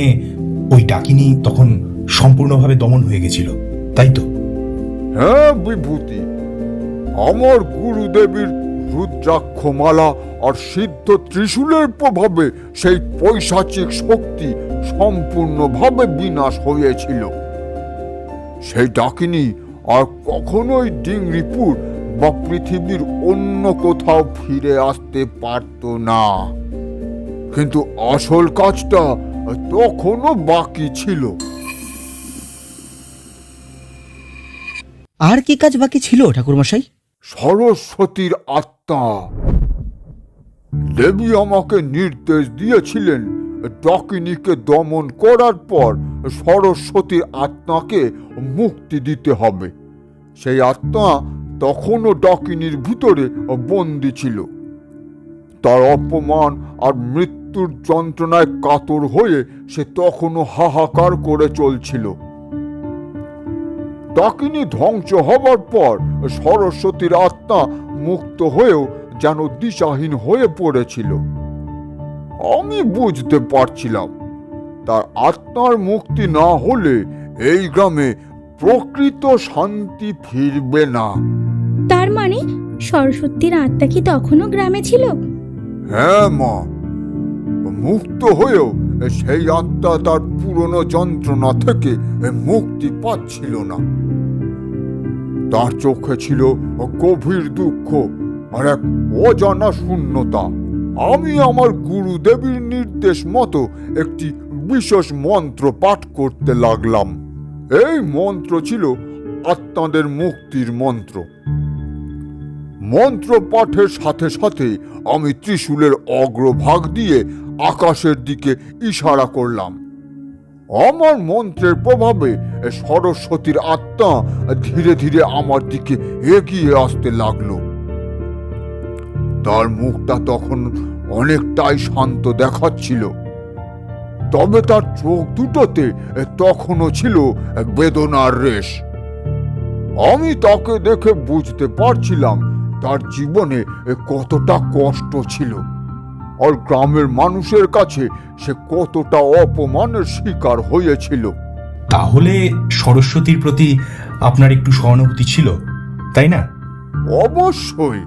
ওই ডাকিনী তখন সম্পূর্ণভাবে দমন হয়ে গেছিল, তাই তো? হ্যাঁ বিভূতি, আমার গুরুদেবীর রুদ্রাক্ষমালা আর সিদ্ধ ত্রিশূলের প্রভাবে সেই পৈশাচিক শক্তি সম্পূর্ণভাবে বিনাশ হয়েছিল। সেই ডাকিনী আর কখনোই ডিংরিপুর বা পৃথিবীর অন্য কোথাও ফিরে আসতে পারত না। কিন্তু আসল কাজটা তখনও বাকি ছিল। আর কি কাজ বাকি ছিল ঠাকুরমশাই? সরস্বতীর আত্মা। দেবী আমাকে নির্দেশ দিয়েছিলেন ডাকিনীকে দমন করার পর সরস্বতীর আত্মাকে মুক্তি দিতে হবে। সেই আত্মা তখনও ডাকিনীর ভিতরে বন্দী ছিল। তার অপমান আর মৃত্যুর যন্ত্রণায় কাতর হয়ে সে তখনও হাহাকার করে চলছিল। ডাকিনী ধ্বংস হবার পর সরস্বতীর আত্মা মুক্ত হয়েও যেন দিশাহীন হয়ে পড়েছিল। আমি বুঝতে পারছিলাম তার আত্মার মুক্তি না হলে এই গ্রামে প্রকৃত শান্তি ফিরবে না। তার মানে সরস্বতীর আত্মা কি তখনও গ্রামে ছিল? হ্যাঁ মা, মুক্ত হয়েও সেই আত্মা তার পুরনো যন্ত্রণা থেকে মুক্তি পাচ্ছিল না। তার চোখে ছিল গভীর দুঃখ আর এক অজানা শূন্যতা। আমি আমার গুরুদেবীর নির্দেশ মতো একটি বিশেষ মন্ত্র পাঠ করতে লাগলাম। এই মন্ত্র ছিল আত্মাদের মুক্তির মন্ত্র। মন্ত্র পাঠের সাথে সাথে আমি ত্রিশূলের অগ্রভাগ দিয়ে আকাশের দিকে ইশারা করলাম। আমার মন্ত্রের প্রভাবে সরস্বতীর আত্মা ধীরে ধীরে আমার দিকে এগিয়ে আসতে লাগলো। তার মুখটা তখন অনেকটাই শান্ত দেখাচ্ছিল, তবে তার চোখ দুটোতে তখনও ছিল বেদনার রেশ। আমি তাকে দেখে বুঝতে পারছিলাম তার জীবনে কতটা কষ্ট ছিল, আর গ্রামের মানুষের কাছে সে কতটা অপমানের শিকার হয়েছিল। তাহলে সরস্বতীর প্রতি আপনার একটু সহানুভূতি ছিল, তাই না? অবশ্যই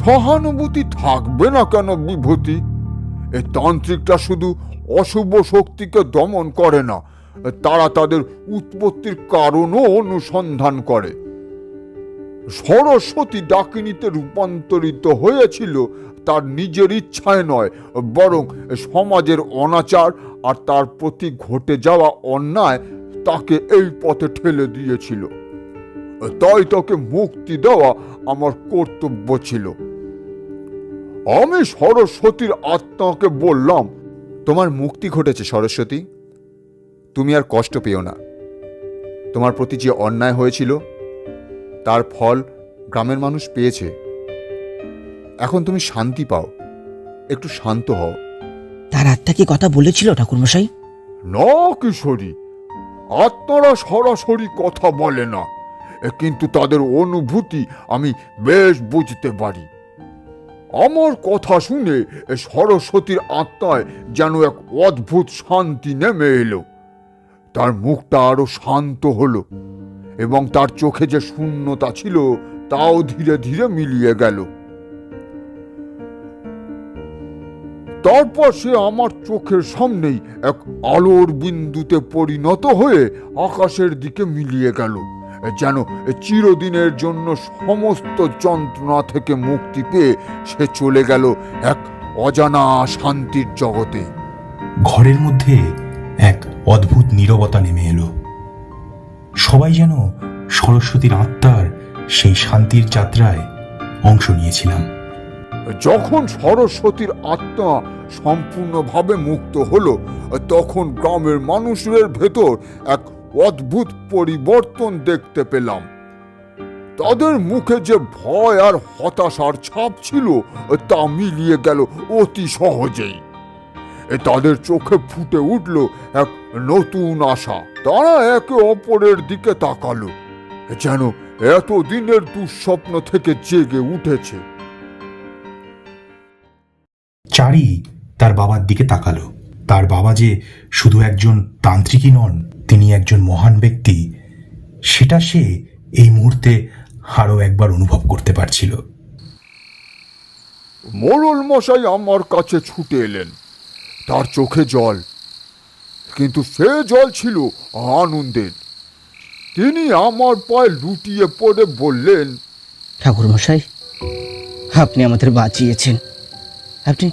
সহানুভূতি থাকবে না কেন বিভূতি? এই তান্ত্রিকটা শুধু অশুভ শক্তিকে দমন করে না, তারা তাদের উৎপত্তির কারণও অনুসন্ধান করে। সরস্বতী ডাকিনীতে রূপান্তরিত হয়েছিল তার নিজের ইচ্ছায় নয়, বরং সমাজের অনাচার আর তার প্রতি ঘটে যাওয়া অন্যায় তাকে এই পথে ঠেলে দিয়েছিল। তাই তাকে মুক্তি দেওয়া আমার কর্তব্য ছিল। আমি সরস্বতীর আত্মাকে বললাম, তোমার মুক্তি ঘটেছে সরস্বতী, তুমি আর কষ্ট পেও না। তোমার প্রতি যে অন্যায় হয়েছিল তার ফল গ্রামের মানুষ পেয়েছে। এখন তুমি শান্তি পাও, একটু শান্ত হও। তার আত্মা কি কথা বলেছিল ঠাকুরমশাই? না কিশোরী, আত্মারা সরাসরি কথা বলে না, কিন্তু তাদের অনুভূতি আমি বেশ বুঝতে পারি। আমার কথা শুনে সরস্বতীর আত্মায় যেন এক অদ্ভুত শান্তি নেমে এলো। তার মুখটা আরো শান্ত হলো এবং তার চোখে যে শূন্যতা ছিল তাও ধীরে ধীরে মিলিয়ে গেল। তারপর সে আমার চোখের সামনেই এক আলোর বিন্দুতে পরিণত হয়ে আকাশের দিকে মিলিয়ে গেল, যেন চিরদিনের জন্য সমস্ত যন্ত্রণা থেকে মুক্তি পেয়ে সে চলে গেল এক অজানা শান্তির জগতে। ঘরের মধ্যে এক অদ্ভুত নীরবতা নেমে এলো। সবাই যেন সরস্বতীর আত্মার সেই শান্তির যাত্রায় অংশ নিয়েছিলাম। যখন সরস্বতীর আত্মা সম্পূর্ণভাবে মুক্ত হলো, তখন গ্রামের মানুষের ভেতর এক অদ্ভুত পরিবর্তন দেখতে পেলাম। তাদের মুখে যে ভয় আর হতাশার ছাপ ছিল তা মিলিয়ে গেল অতি সহজেই। তাদের চোখে ফুটে উঠল এক নতুন আশা। তারা একে অপরের দিকে তাকালো, যেন এতদিনের দুঃস্বপ্ন থেকে জেগে উঠেছে। চারি তার বাবার দিকে তাকালো। তার বাবা যে শুধু একজন তান্ত্রিকই নন, তিনি একজন মহান ব্যক্তি, সেটা সে এই মুহূর্তে আরো একবার অনুভব করতে পারছিল। মোড়ল মশাই আমার কাছে ছুটে এলেন, তার চোখে জল, কিন্তু সে জল ছিল আনন্দের। তিনি আমার পায়ে লুটিয়ে পড়ে বললেন, ঠাকুরমশাই, আপনি আমাদের বাঁচিয়েছেন। আপনি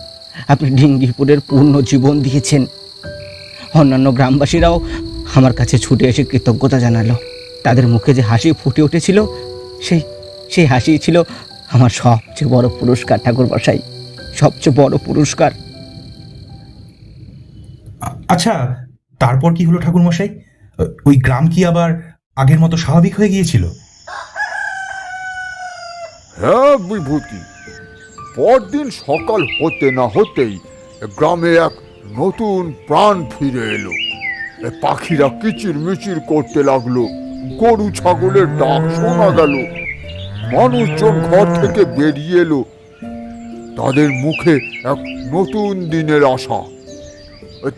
আপনি ডিঙ্গিপুরের পূর্ণ জীবন দিয়েছেন। অন্যান্য গ্রামবাসীরাও আমার কাছে ছুটে এসে কৃতজ্ঞতা জানালো। তাদের মুখে যে হাসি ফুটে উঠেছিল, সেই হাসি ছিল আমার সবচেয়ে বড় পুরস্কার ঠাকুরমশাই, সবচেয়ে বড় পুরস্কার। আচ্ছা, তারপর কি হলো ঠাকুরমশাই? ওই গ্রাম কি আবার আগের মতো স্বাভাবিক হয়ে গিয়েছিল? হ্যাঁ বিভূতি, পরদিন সকাল হতে না হতেই গ্রামে এক নতুন প্রাণ ফিরে এলো। পাখিরা কিচির মিচির করতে লাগলো, গরু ছাগলের ডাক শোনা গেল, মানুষজন ঘর থেকে বেরিয়ে এলো। তাদের মুখে এক নতুন দিনের আশা।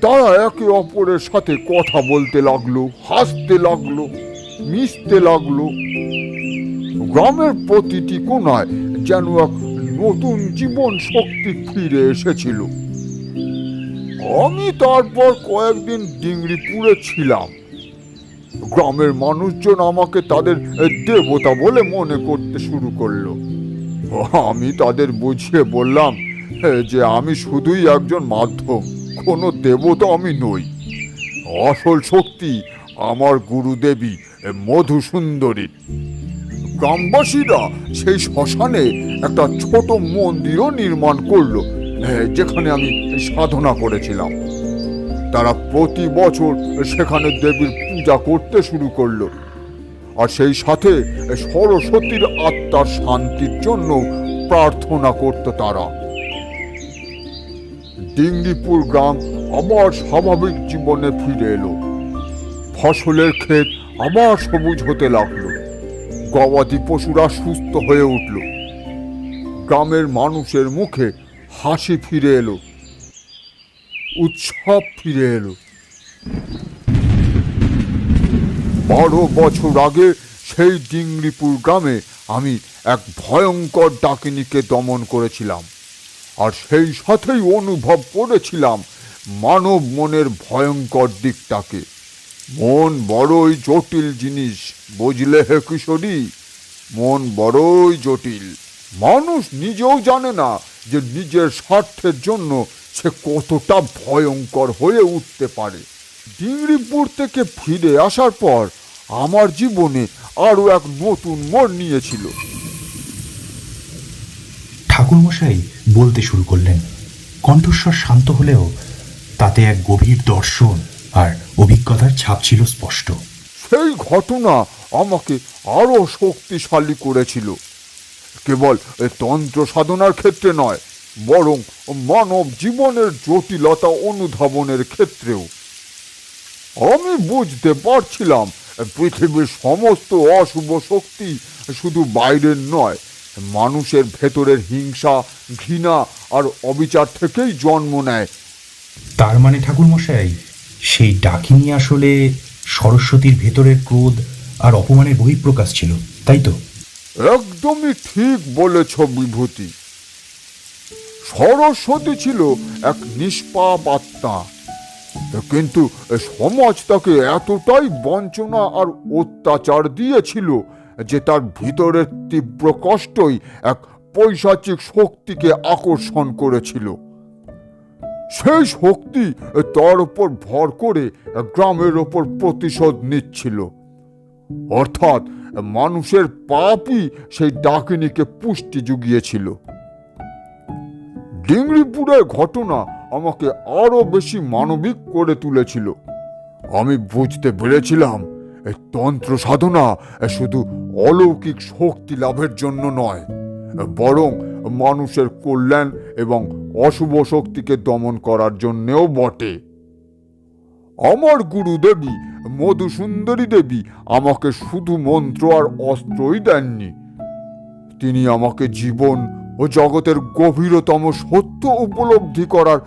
তারা একে অপরের সাথে কথা বলতে লাগলো, হাসতে লাগলো, মিশতে লাগলো। গ্রামের প্রতিটি কোণায় যেন এক নতুন জীবন শক্তি ফিরে এসেছিল। আমি তারপর কয়েকদিন ডিংরিপুরে ছিলাম। গ্রামের মানুষজন আমাকে তাদের দেবতা বলে মনে করতে শুরু করলো। আমি তাদের বুঝিয়ে বললাম যে আমি শুধুই একজন মাধ্যম, কোনো দেবতা আমি নই। আসল শক্তি আমার গুরুদেবী মধুসুন্দরী। গ্রামবাসীরা সেই শ্মশানে একটা ছোট মন্দিরও নির্মাণ করলো, যেখানে আমি সাধনা করেছিলাম। তারা প্রতি বছর সেখানে দেবীর পূজা করতে শুরু করলো, আর সেই সাথে সরস্বতীর আত্মার শান্তির জন্য প্রার্থনা করত তারা। ডিংরিপুর গ্রাম আবার স্বাভাবিক জীবনে ফিরে এলো। ফসলের ক্ষেত আবার সবুজ হতে লাগলো। গবাদি পশুরা সুস্থ হয়ে উঠল। গ্রামের মানুষের মুখে হাসি ফিরে এলো, উৎসব ফিরে এলো। 12 বছর আগে সেই ডিংরিপুর গ্রামে আমি এক ভয়ঙ্কর ডাকিনীকে দমন করেছিলাম, আর সেই সাথেই অনুভব করেছিলাম মানব মনের ভয়ঙ্কর দিকটাকে। মন বড়ই জটিল জিনিস, বুঝলে হে কিশোরী, মন বড়ই জটিল। মানুষ নিজেও জানে না যে নিজের স্বার্থের জন্য সে কতটা ভয়ঙ্কর হয়ে উঠতে পারে। ডিংরিপুর থেকে ফিরে আসার পর আমার জীবনে আরো এক নতুন মোড় নিয়েছিল। ঠাকুরমশাই বলতে শুরু করলেন। কণ্ঠস্বর শান্ত হলেও তাতে এক গভীর দর্শন আর অভিজ্ঞতার ছাপ ছিল স্পষ্ট। সেই ঘটনা আমাকে আরো শক্তিশালী করেছিল, কেবল তন্ত্র সাধনার ক্ষেত্রে নয়, বরং মানব জীবনের জটিলতা অনুধাবনের ক্ষেত্রেও। আমি বুঝতে পারছিলাম পৃথিবীর সমস্ত অশুভ শক্তি শুধু বাইরের নয়, মানুষের ভেতরের হিংসা, ঘৃণা আর অবিচার থেকেই জন্ম নেয়। তার মানে ঠাকুরমশাই, সেই ডাকিনী আসলে সরস্বতীর ভেতরের ক্রোধ আর অপমানের বহিঃপ্রকাশ ছিল, তাই তো? একদমই ঠিক বলেছ বিভূতি। সরস্বতী ছিল এক নিষ্পাপ আত্মা, কিন্তু সমাজ তাকে এতটাই বঞ্চনা আর অত্যাচার দিয়েছিল যে তার ভিতরের তীব্র কষ্টই এক পৈশাচিক শক্তিকে আকর্ষণ করেছিল। সেই শক্তি তার উপর ভর করে গ্রামের ওপর প্রতিশোধ নিচ্ছিল। অর্থাৎ মানুষের পাপই সেই ডাকিনীকে পুষ্টি জুগিয়েছিল। ডিংরিপুরের ঘটনা আমাকে আরো বেশি মানবিক করে তুলেছিল। আমি বুঝতে পেরেছিলাম এই তন্ত্র সাধনা শুধু অলৌকিক শক্তি লাভের জন্য নয়, বরং মানুষের কল্যাণ এবং অশুভ শক্তিকে দমন করার জন্যও বটে। আমার গুরুদেবী মধুসুন্দরী দেবী আমাকে শুধু মন্ত্র আর অস্ত্রই দেননি, তিনি আমাকে জীবন ও জগতের গভীরতম সত্য উপলব্ধি করার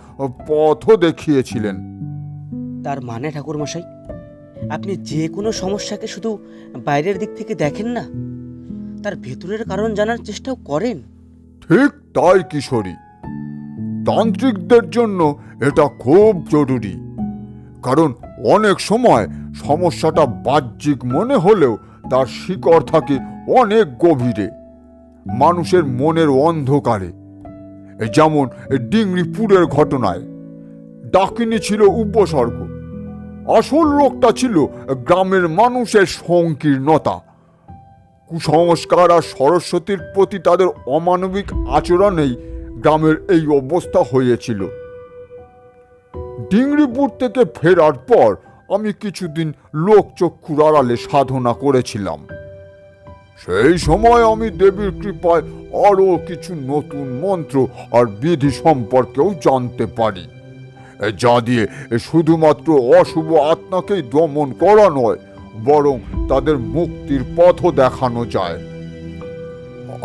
পথও দেখিয়েছিলেন। তার মানে ঠাকুরমশাই, আপনি যে কোনো সমস্যাকে শুধু বাইরের দিক থেকে দেখেন না, তার ভেতরের কারণ জানার চেষ্টাও করেন। ঠিক তাই কিশোরী, তান্ত্রিকদের জন্য এটা খুব জরুরি। কারণ অনেক সময় সমস্যাটা বাহ্যিক মনে হলেও তার শিকড় থাকে অনেক গভীরে, মানুষের মনের অন্ধকারে। যেমন ডিংরিপুরের ঘটনায় ডাকিনী ছিল উপসর্গ, আসল রোগটা ছিল গ্রামের মানুষের সংকীর্ণতা, কুসংস্কার আর সরস্বতীর প্রতি তাদের অমানবিক আচরণেই গ্রামের এই অবস্থা হয়েছিল। ডিংরিপুর থেকে ফেরার পর আমি কিছুদিন লোকচক্ষুর আড়ালে সাধনা করেছিলাম। সেই সময় আমি দেবীর কৃপায় আরো কিছু নতুন মন্ত্র আর বিধি সম্পর্কেও জানতে পারি, যা দিয়ে শুধুমাত্র অশুভ আত্মাকেই দমন করা নয়, বরং তাদের মুক্তির পথও দেখানো যায়।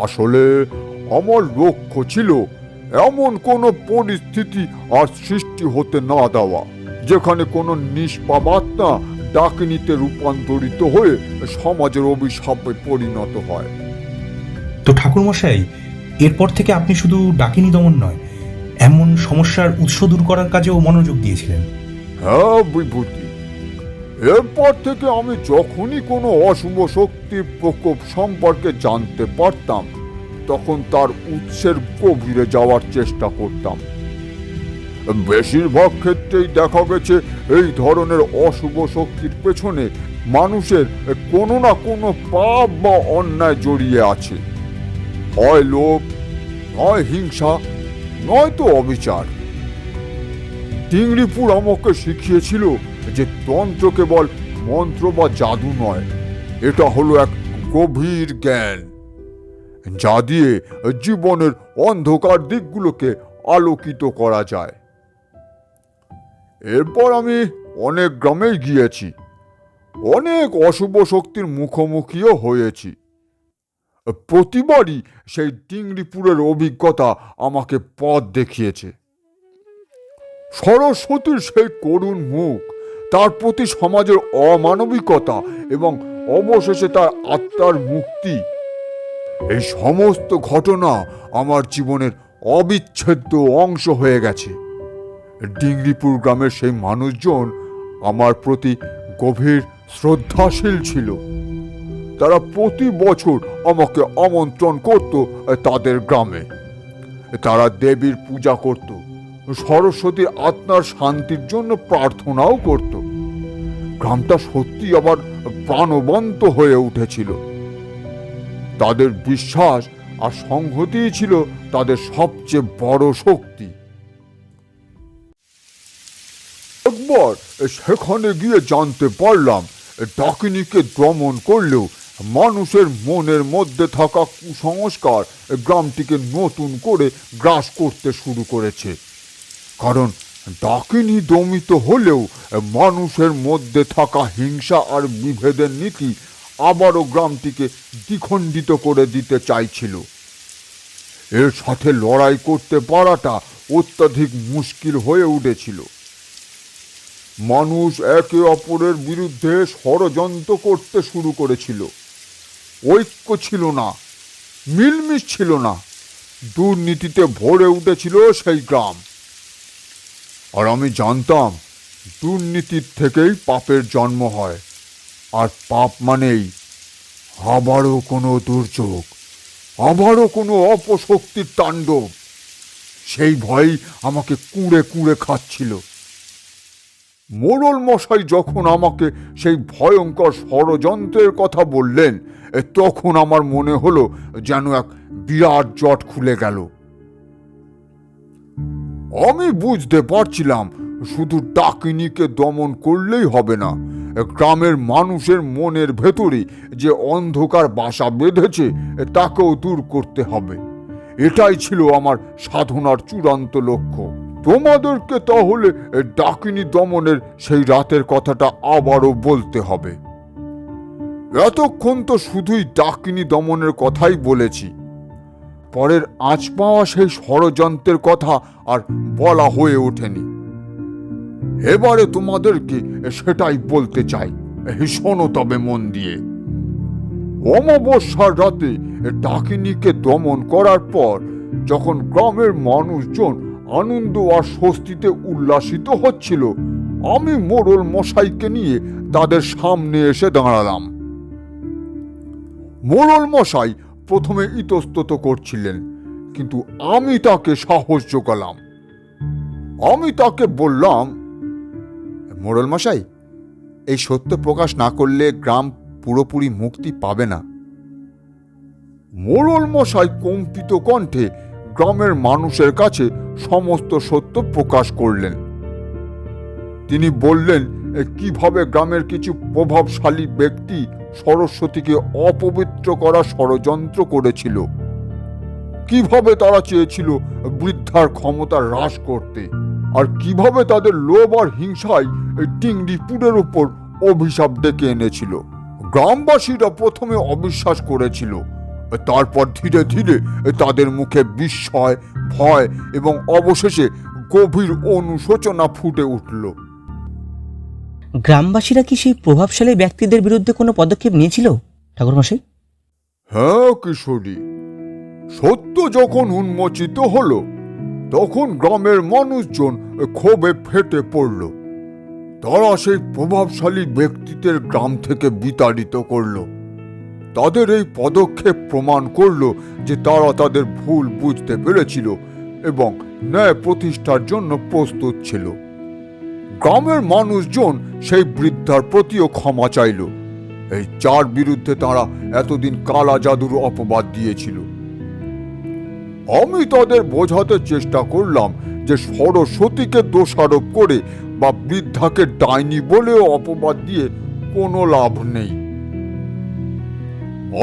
আসলে আমার লক্ষ্য ছিল এমন কোনো পরিস্থিতি আর সৃষ্টি হতে না দেওয়া, যেখানে কোনো নিষ্পাপ আত্মা ডাকিনীতে রূপান্তরিত হয়ে সমাজের অভিশাপে পরিণত হয়। তো ঠাকুরমশাই, এরপর থেকে আপনি শুধু ডাকিনী দমন নয়, এমন সমস্যার উৎস দূর করার কাজেও মনোযোগ দিয়েছিলেন। হ্যাঁ বিভূতি, এরপর থেকে আমি যখনই কোনো অশুভ শক্তির প্রকোপ সম্পর্কে জানতে পারতাম, তখন তার উৎসের গভীরে যাওয়ার চেষ্টা করতাম। বেশিরভাগ ক্ষেত্রেই দেখা গেছে এই ধরনের অশুভ শক্তির পেছনে মানুষের কোনো না কোনো পাপ বা অন্যায় জড়িয়ে আছে। হয় লোভ, নয় হিংসা, নয়তো অবিচার। টিংরিপুর আমাকে শিখিয়েছিল যে তন্ত্র কেবল মন্ত্র বা জাদু নয়, এটা হলো এক গভীর জ্ঞান, যা দিয়ে জীবনের অন্ধকার দিকগুলোকে আলোকিত করা যায়। এরপর আমি অনেক গ্রামেই গিয়েছি, অনেক অশুভ শক্তির মুখোমুখিও হয়েছি। প্রতিবারই সেই টিংরিপুরের অভিজ্ঞতা আমাকে পথ দেখিয়েছে। সরস্বতীর সেই করুণ মুখ, তার প্রতি সমাজের অমানবিকতা এবং অবশেষে তার আত্মার মুক্তি, এই সমস্ত ঘটনা আমার জীবনের অবিচ্ছেদ্য অংশ হয়ে গেছে। ডিংরিপুর গ্রামের সেই মানুষজন আমার প্রতি গভীর শ্রদ্ধাশীল ছিল। তারা প্রতি বছর আমাকে আমন্ত্রণ করত তাদের গ্রামে। তারা দেবীর পূজা করত, সরস্বতীর আত্মার শান্তির জন্য প্রার্থনাও করত। গ্রামটা সত্যি আবার প্রাণবন্ত হয়ে উঠেছিল। তাদের বিশ্বাস আর সংহতিই ছিল তাদের সবচেয়ে বড় শক্তি। একবার সেখানে গিয়ে জানতে পারলাম, ডাকিনীকে দমন করলেও মানুষের মনের মধ্যে থাকা কুসংস্কার গ্রামটিকে নতুন করে গ্রাস করতে শুরু করেছে। কারণ ডাকিনী দমিত হলেও মানুষের মধ্যে থাকা হিংসা আর বিভেদের নীতি আবারও গ্রামটিকে দ্বিখণ্ডিত করে দিতে চাইছিল। এর সাথে লড়াই করতে পারাটা অত্যাধিক মুশকিল হয়ে উঠেছিল। মানুষ একে অপরের বিরুদ্ধে ষড়যন্ত্র করতে শুরু করেছিল। ঐক্য ছিল না, মিলমিশ ছিল না, দুর্নীতিতে ভরে উঠেছিল সেই গ্রাম। আর আমি জানতাম, দুর্নীতির থেকেই পাপের জন্ম হয়, আর পাপ মানেই আবারও কোনো দুর্যোগ, আবারও কোনো অপশক্তির তাণ্ডব। সেই ভয়ই আমাকে কুঁড়ে কুঁড়ে খাচ্ছিল। মোড়ল মশাই যখন আমাকে সেই ভয়ঙ্কর ষড়যন্ত্রের কথা বললেন, তখন আমার মনে হলো যেন এক বিরাট জট খুলে গেল। আমি বুঝতে পারছিলাম, শুধু ডাকিনীকে দমন করলেই হবে না, গ্রামের মানুষের মনের ভেতরে যে অন্ধকার বাসা বেঁধেছে তাকেও দূর করতে হবে। এটাই ছিল আমার সাধনার চূড়ান্ত লক্ষ্য। তোমাদেরকে তাহলে ডাকিনী দমনের সেই রাতের কথাটা আবারও বলতে হবে। এতক্ষণ তো শুধুই ডাকিনী দমনের কথাই বলেছি, পরের আঁচ পাওয়া সেই ষড়যন্ত্রের কথা আর বলা হয়ে ওঠেনি। এবারে তোমাদেরকে সেটাই বলতে চাই, শোনো তবে মন দিয়ে। অমাবস্যার রাতে ডাকিনীকে দমন করার পর যখন গ্রামের মানুষজন আনন্দ আর স্বস্তিতে উল্লাসিত হচ্ছিল, আমি মোড়ল মশাইকে নিয়ে তাদের সামনে এসে দাঁড়ালাম। মোড়ল মশাই প্রথমে ইতস্তত করছিলেন, কিন্তু আমি তাকে সাহস জোগালাম। আমি তাকে বললাম, মোড়ল মশাই, এই সত্য প্রকাশ না করলে গ্রাম পুরোপুরি মুক্তি পাবে না। মোড়ল মশাই কম্পিত কণ্ঠে গ্রামের মানুষের কাছে সমস্ত সত্য প্রকাশ করলেন। তিনি বললেন কিভাবে গ্রামের কিছু প্রভাবশালী ব্যক্তি সরস্বতীকে অপবিত্র করা ষড়যন্ত্র করেছিল, কিভাবে তারা চেয়েছিল বৃদ্ধার ক্ষমতা হ্রাস করতে, আর কিভাবে তাদের লোভ আর হিংসায় টিংরিপুরের উপর অভিশাপ ডেকে এনেছিল। গ্রামবাসীরা প্রথমে অবিশ্বাস করেছিল, তারপর ধীরে ধীরে তাদের মুখে বিস্ময়, ভয় এবং অবশেষে গভীর অনুশোচনা ফুটে উঠল। গ্রামবাসীরা কি সেই প্রভাবশালী ব্যক্তিদের বিরুদ্ধে কোনো পদক্ষেপ নিয়েছিল ঠাকুরমশাই? হ্যাঁ কিশোরী, সত্য যখন উন্মোচিত হলো তখন গ্রামের মানুষজন ক্ষোভে ফেটে পড়ল। তারা সেই প্রভাবশালী ব্যক্তিদের গ্রাম থেকে বিতাড়িত করল। তাদের এই পদক্ষেপ প্রমাণ করল যে তারা তাদের ভুল বুঝতে পেরেছিল এবং ন্যায় প্রতিষ্ঠার জন্য প্রস্তুত ছিল। গ্রামের মানুষজন সেই বৃদ্ধার প্রতিও ক্ষমা চাইল, এই যার বিরুদ্ধে তারা এতদিন কালা জাদুর অপবাদ দিয়েছিল। আমি তাদের বোঝাতে চেষ্টা করলাম যে সরস্বতীকে দোষারোপ করে বা বৃদ্ধাকে ডাইনি বলেও অপবাদ দিয়ে কোনো লাভ নেই।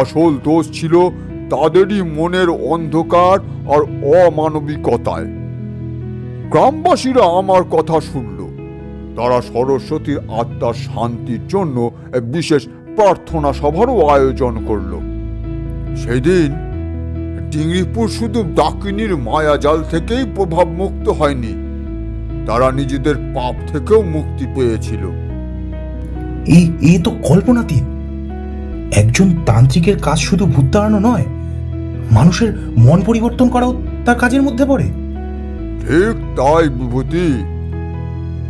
আসল দোষ ছিল তাদেরই মনের অন্ধকার আর অমানবিকতায়। গ্রামবাসীরা আমার কথা শুনল। তারা সরস্বতীর আত্মার শান্তির জন্য বিশেষ প্রার্থনা সভারও আয়োজন করল। সেদিন ডিঙ্গিপুর শুধু ডাকিনীর মায়াজাল থেকেই প্রভাব মুক্ত হয়নি, তারা নিজেদের পাপ থেকেও মুক্তি পেয়েছিল। এই তো কল্পনাতীত। একজন তান্ত্রিকের কাজ শুধু ভূত তাড়ানো নয়, মানুষের মন পরিবর্তন করাও তার কাজের মধ্যে পড়ে। ঠিক তাই বিভূতি।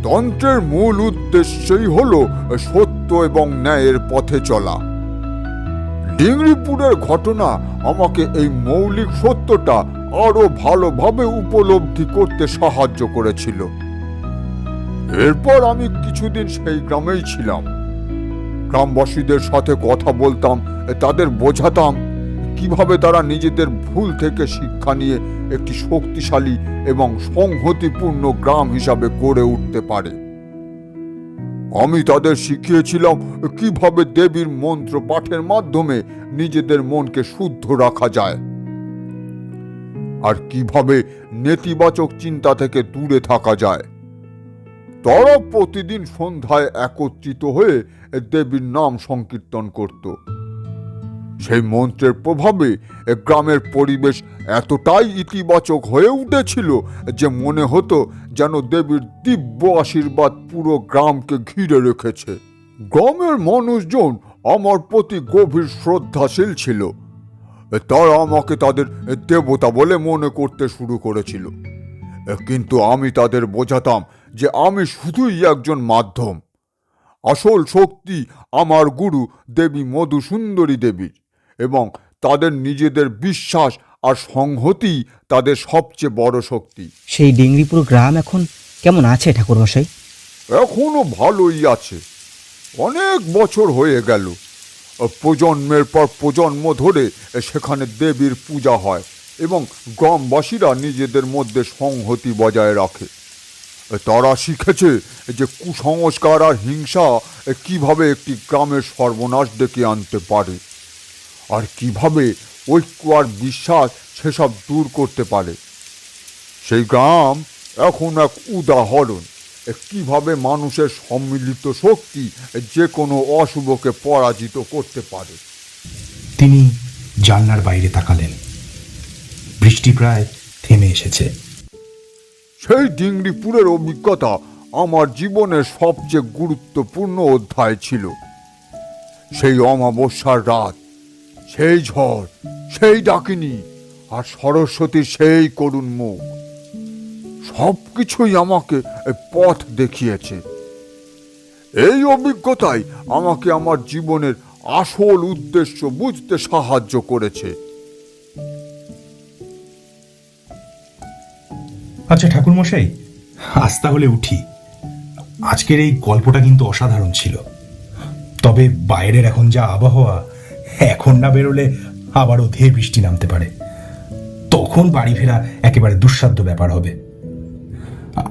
তন্ত্রের মূল উদ্দেশ্যই হলো সত্য এবং ন্যায়ের পথে চলা। ডিঙ্গিপুরের ঘটনা আমাকে এই মৌলিক সত্যটা আরো ভালোভাবে উপলব্ধি করতে সাহায্য করেছিল। এরপর আমি কিছুদিন সেই গ্রামেই ছিলাম। গ্রামবাসীদের সাথে কথা বলতাম, তাদের বোঝাতাম কিভাবে তারা নিজেদের ভুল থেকে শিক্ষা নিয়ে একটি শক্তিশালী এবং সংহতিপূর্ণ গ্রাম হিসাবে গড়ে উঠতে পারে। আমি তাদের শিখিয়েছিলাম কিভাবে দেবীর মন্ত্র পাঠের মাধ্যমে নিজেদের মনকে শুদ্ধ রাখা যায়, আর কিভাবে নেতিবাচক চিন্তা থেকে দূরে থাকা যায়। তারা প্রতিদিন সন্ধ্যায় একত্রিত হয়ে দেবীর নাম সংকীর্তন করত। সেই মন্ত্রের প্রভাবে গ্রামের পরিবেশ এতটাই ইতিবাচক হয়ে উঠেছিল যে মনে হতো যেন দেবীর দিব্য আশীর্বাদ পুরো গ্রামকে ঘিরে রেখেছে। গ্রামের মানুষজন আমার প্রতি গভীর শ্রদ্ধাশীল ছিল। তারা আমাকে তাদের দেবতা বলে মনে করতে শুরু করেছিল, কিন্তু আমি তাদের বোঝাতাম যে আমি শুধুই একজন মাধ্যম। আসল শক্তি আমার গুরু দেবী মধুসুন্দরী দেবীর, এবং তাদের নিজেদের বিশ্বাস আর সংহতি তাদের সবচেয়ে বড় শক্তি। সেই ডিঙ্গিপুর গ্রাম এখন কেমন আছে ঠাকুরমশাই? এখনো ভালোই আছে। অনেক বছর হয়ে গেল। প্রজন্মের পর প্রজন্ম ধরে সেখানে দেবীর পূজা হয় এবং গ্রামবাসীরা নিজেদের মধ্যে সংহতি বজায় রাখে। তারা শিখেছে যে কুসংস্কার আর হিংসা কিভাবে একটি গ্রামের সর্বনাশ ডেকে আনতে পারে, আর কিভাবে ঐক্য আর বিশ্বাস সেসব দূর করতে পারে। সেই গ্রাম এখন এক উদাহরণ কিভাবে মানুষের সম্মিলিত শক্তি যে কোনো অশুভকে পরাজিত করতে পারে। তিনি জানলার বাইরে তাকালেন। বৃষ্টি প্রায় থেমে এসেছে। সেই ডিঙ্গিপুরের অভিজ্ঞতা আমার জীবনের সবচেয়ে গুরুত্বপূর্ণ অধ্যায় ছিল। সেই অমাবস্যার রাত, সেই ঝড়, সেই ডাকিনী আর সরস্বতীর সেই করুণ মুখ, সবকিছুই আমাকে পথ দেখিয়েছে। এই অভিজ্ঞতাই আমাকে আমার জীবনের আসল উদ্দেশ্য বুঝতে সাহায্য করেছে। আচ্ছা ঠাকুরমশাই, আজ তাহলে উঠি। আজকের এই গল্পটা কিন্তু অসাধারণ ছিল। তবে বাইরের এখন যা আবহাওয়া, এখন না বেরোলে আবারও ধেয়ে বৃষ্টি নামতে পারে। তখন বাড়ি ফেরা একেবারে দুঃসাধ্য ব্যাপার হবে।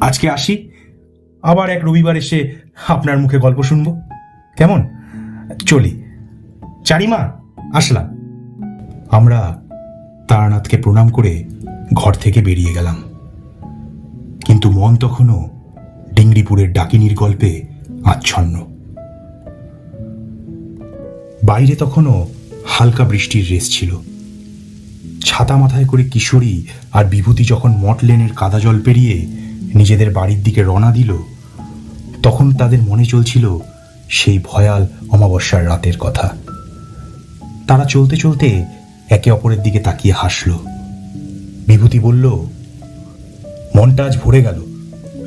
আজকে আসি, আবার এক রবিবার এসে আপনার মুখে গল্প শুনবো, কেমন? চলি। চারিমা, আসলাম। আমরা তারানাথকে প্রণাম করে ঘর থেকে বেরিয়ে গেলাম, কিন্তু মন তখনও ডিঙ্গিপুরের ডাকিনীর গল্পে আচ্ছন্ন। বাইরে তখনও হালকা বৃষ্টির রেশ ছিল। ছাতা মাথায় করে কিশোরী আর বিভূতি যখন মঠ লেনের কাদা জল পেরিয়ে নিজেদের বাড়ির দিকে রওনা দিল, তখন তাদের মনে চলছিল সেই ভয়াল অমাবস্যার রাতের কথা। তারা চলতে চলতে একে অপরের দিকে তাকিয়ে হাসল। বিভূতি বলল, মনটা আজ ভরে গেল,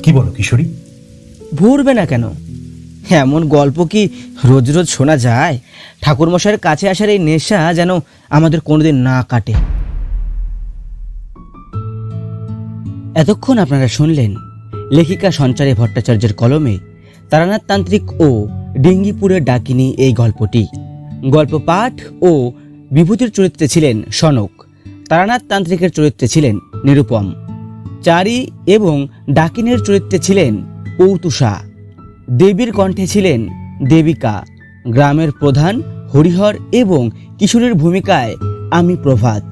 কি বলো কিশোরী? ভরবে না কেন? এমন গল্প কি রোজ রোজ শোনা যায়? ঠাকুরমশাইয়ের কাছে আসার এই নেশা যেন আমাদের কোনোদিন না কাটে। এতক্ষণ আপনারা শুনলেন লেখিকা সঞ্চারী ভট্টাচার্যের কলমে তারানাথ তান্ত্রিক ও ডিঙ্গিপুরের ডাকিনী এই গল্পটি। গল্প পাঠ ও বিভূতির চরিত্রে ছিলেন সনক, তারানাথ তান্ত্রিকের চরিত্রে ছিলেন নিরুপম, চারি এবং ডাকিনীর চরিত্রে ছিলেন পৌতুষা, দেবীর কণ্ঠে ছিলেন দেবিকা, গ্রামের প্রধান হরিহর এবং কিশোরীর ভূমিকায় আমি প্রভাত।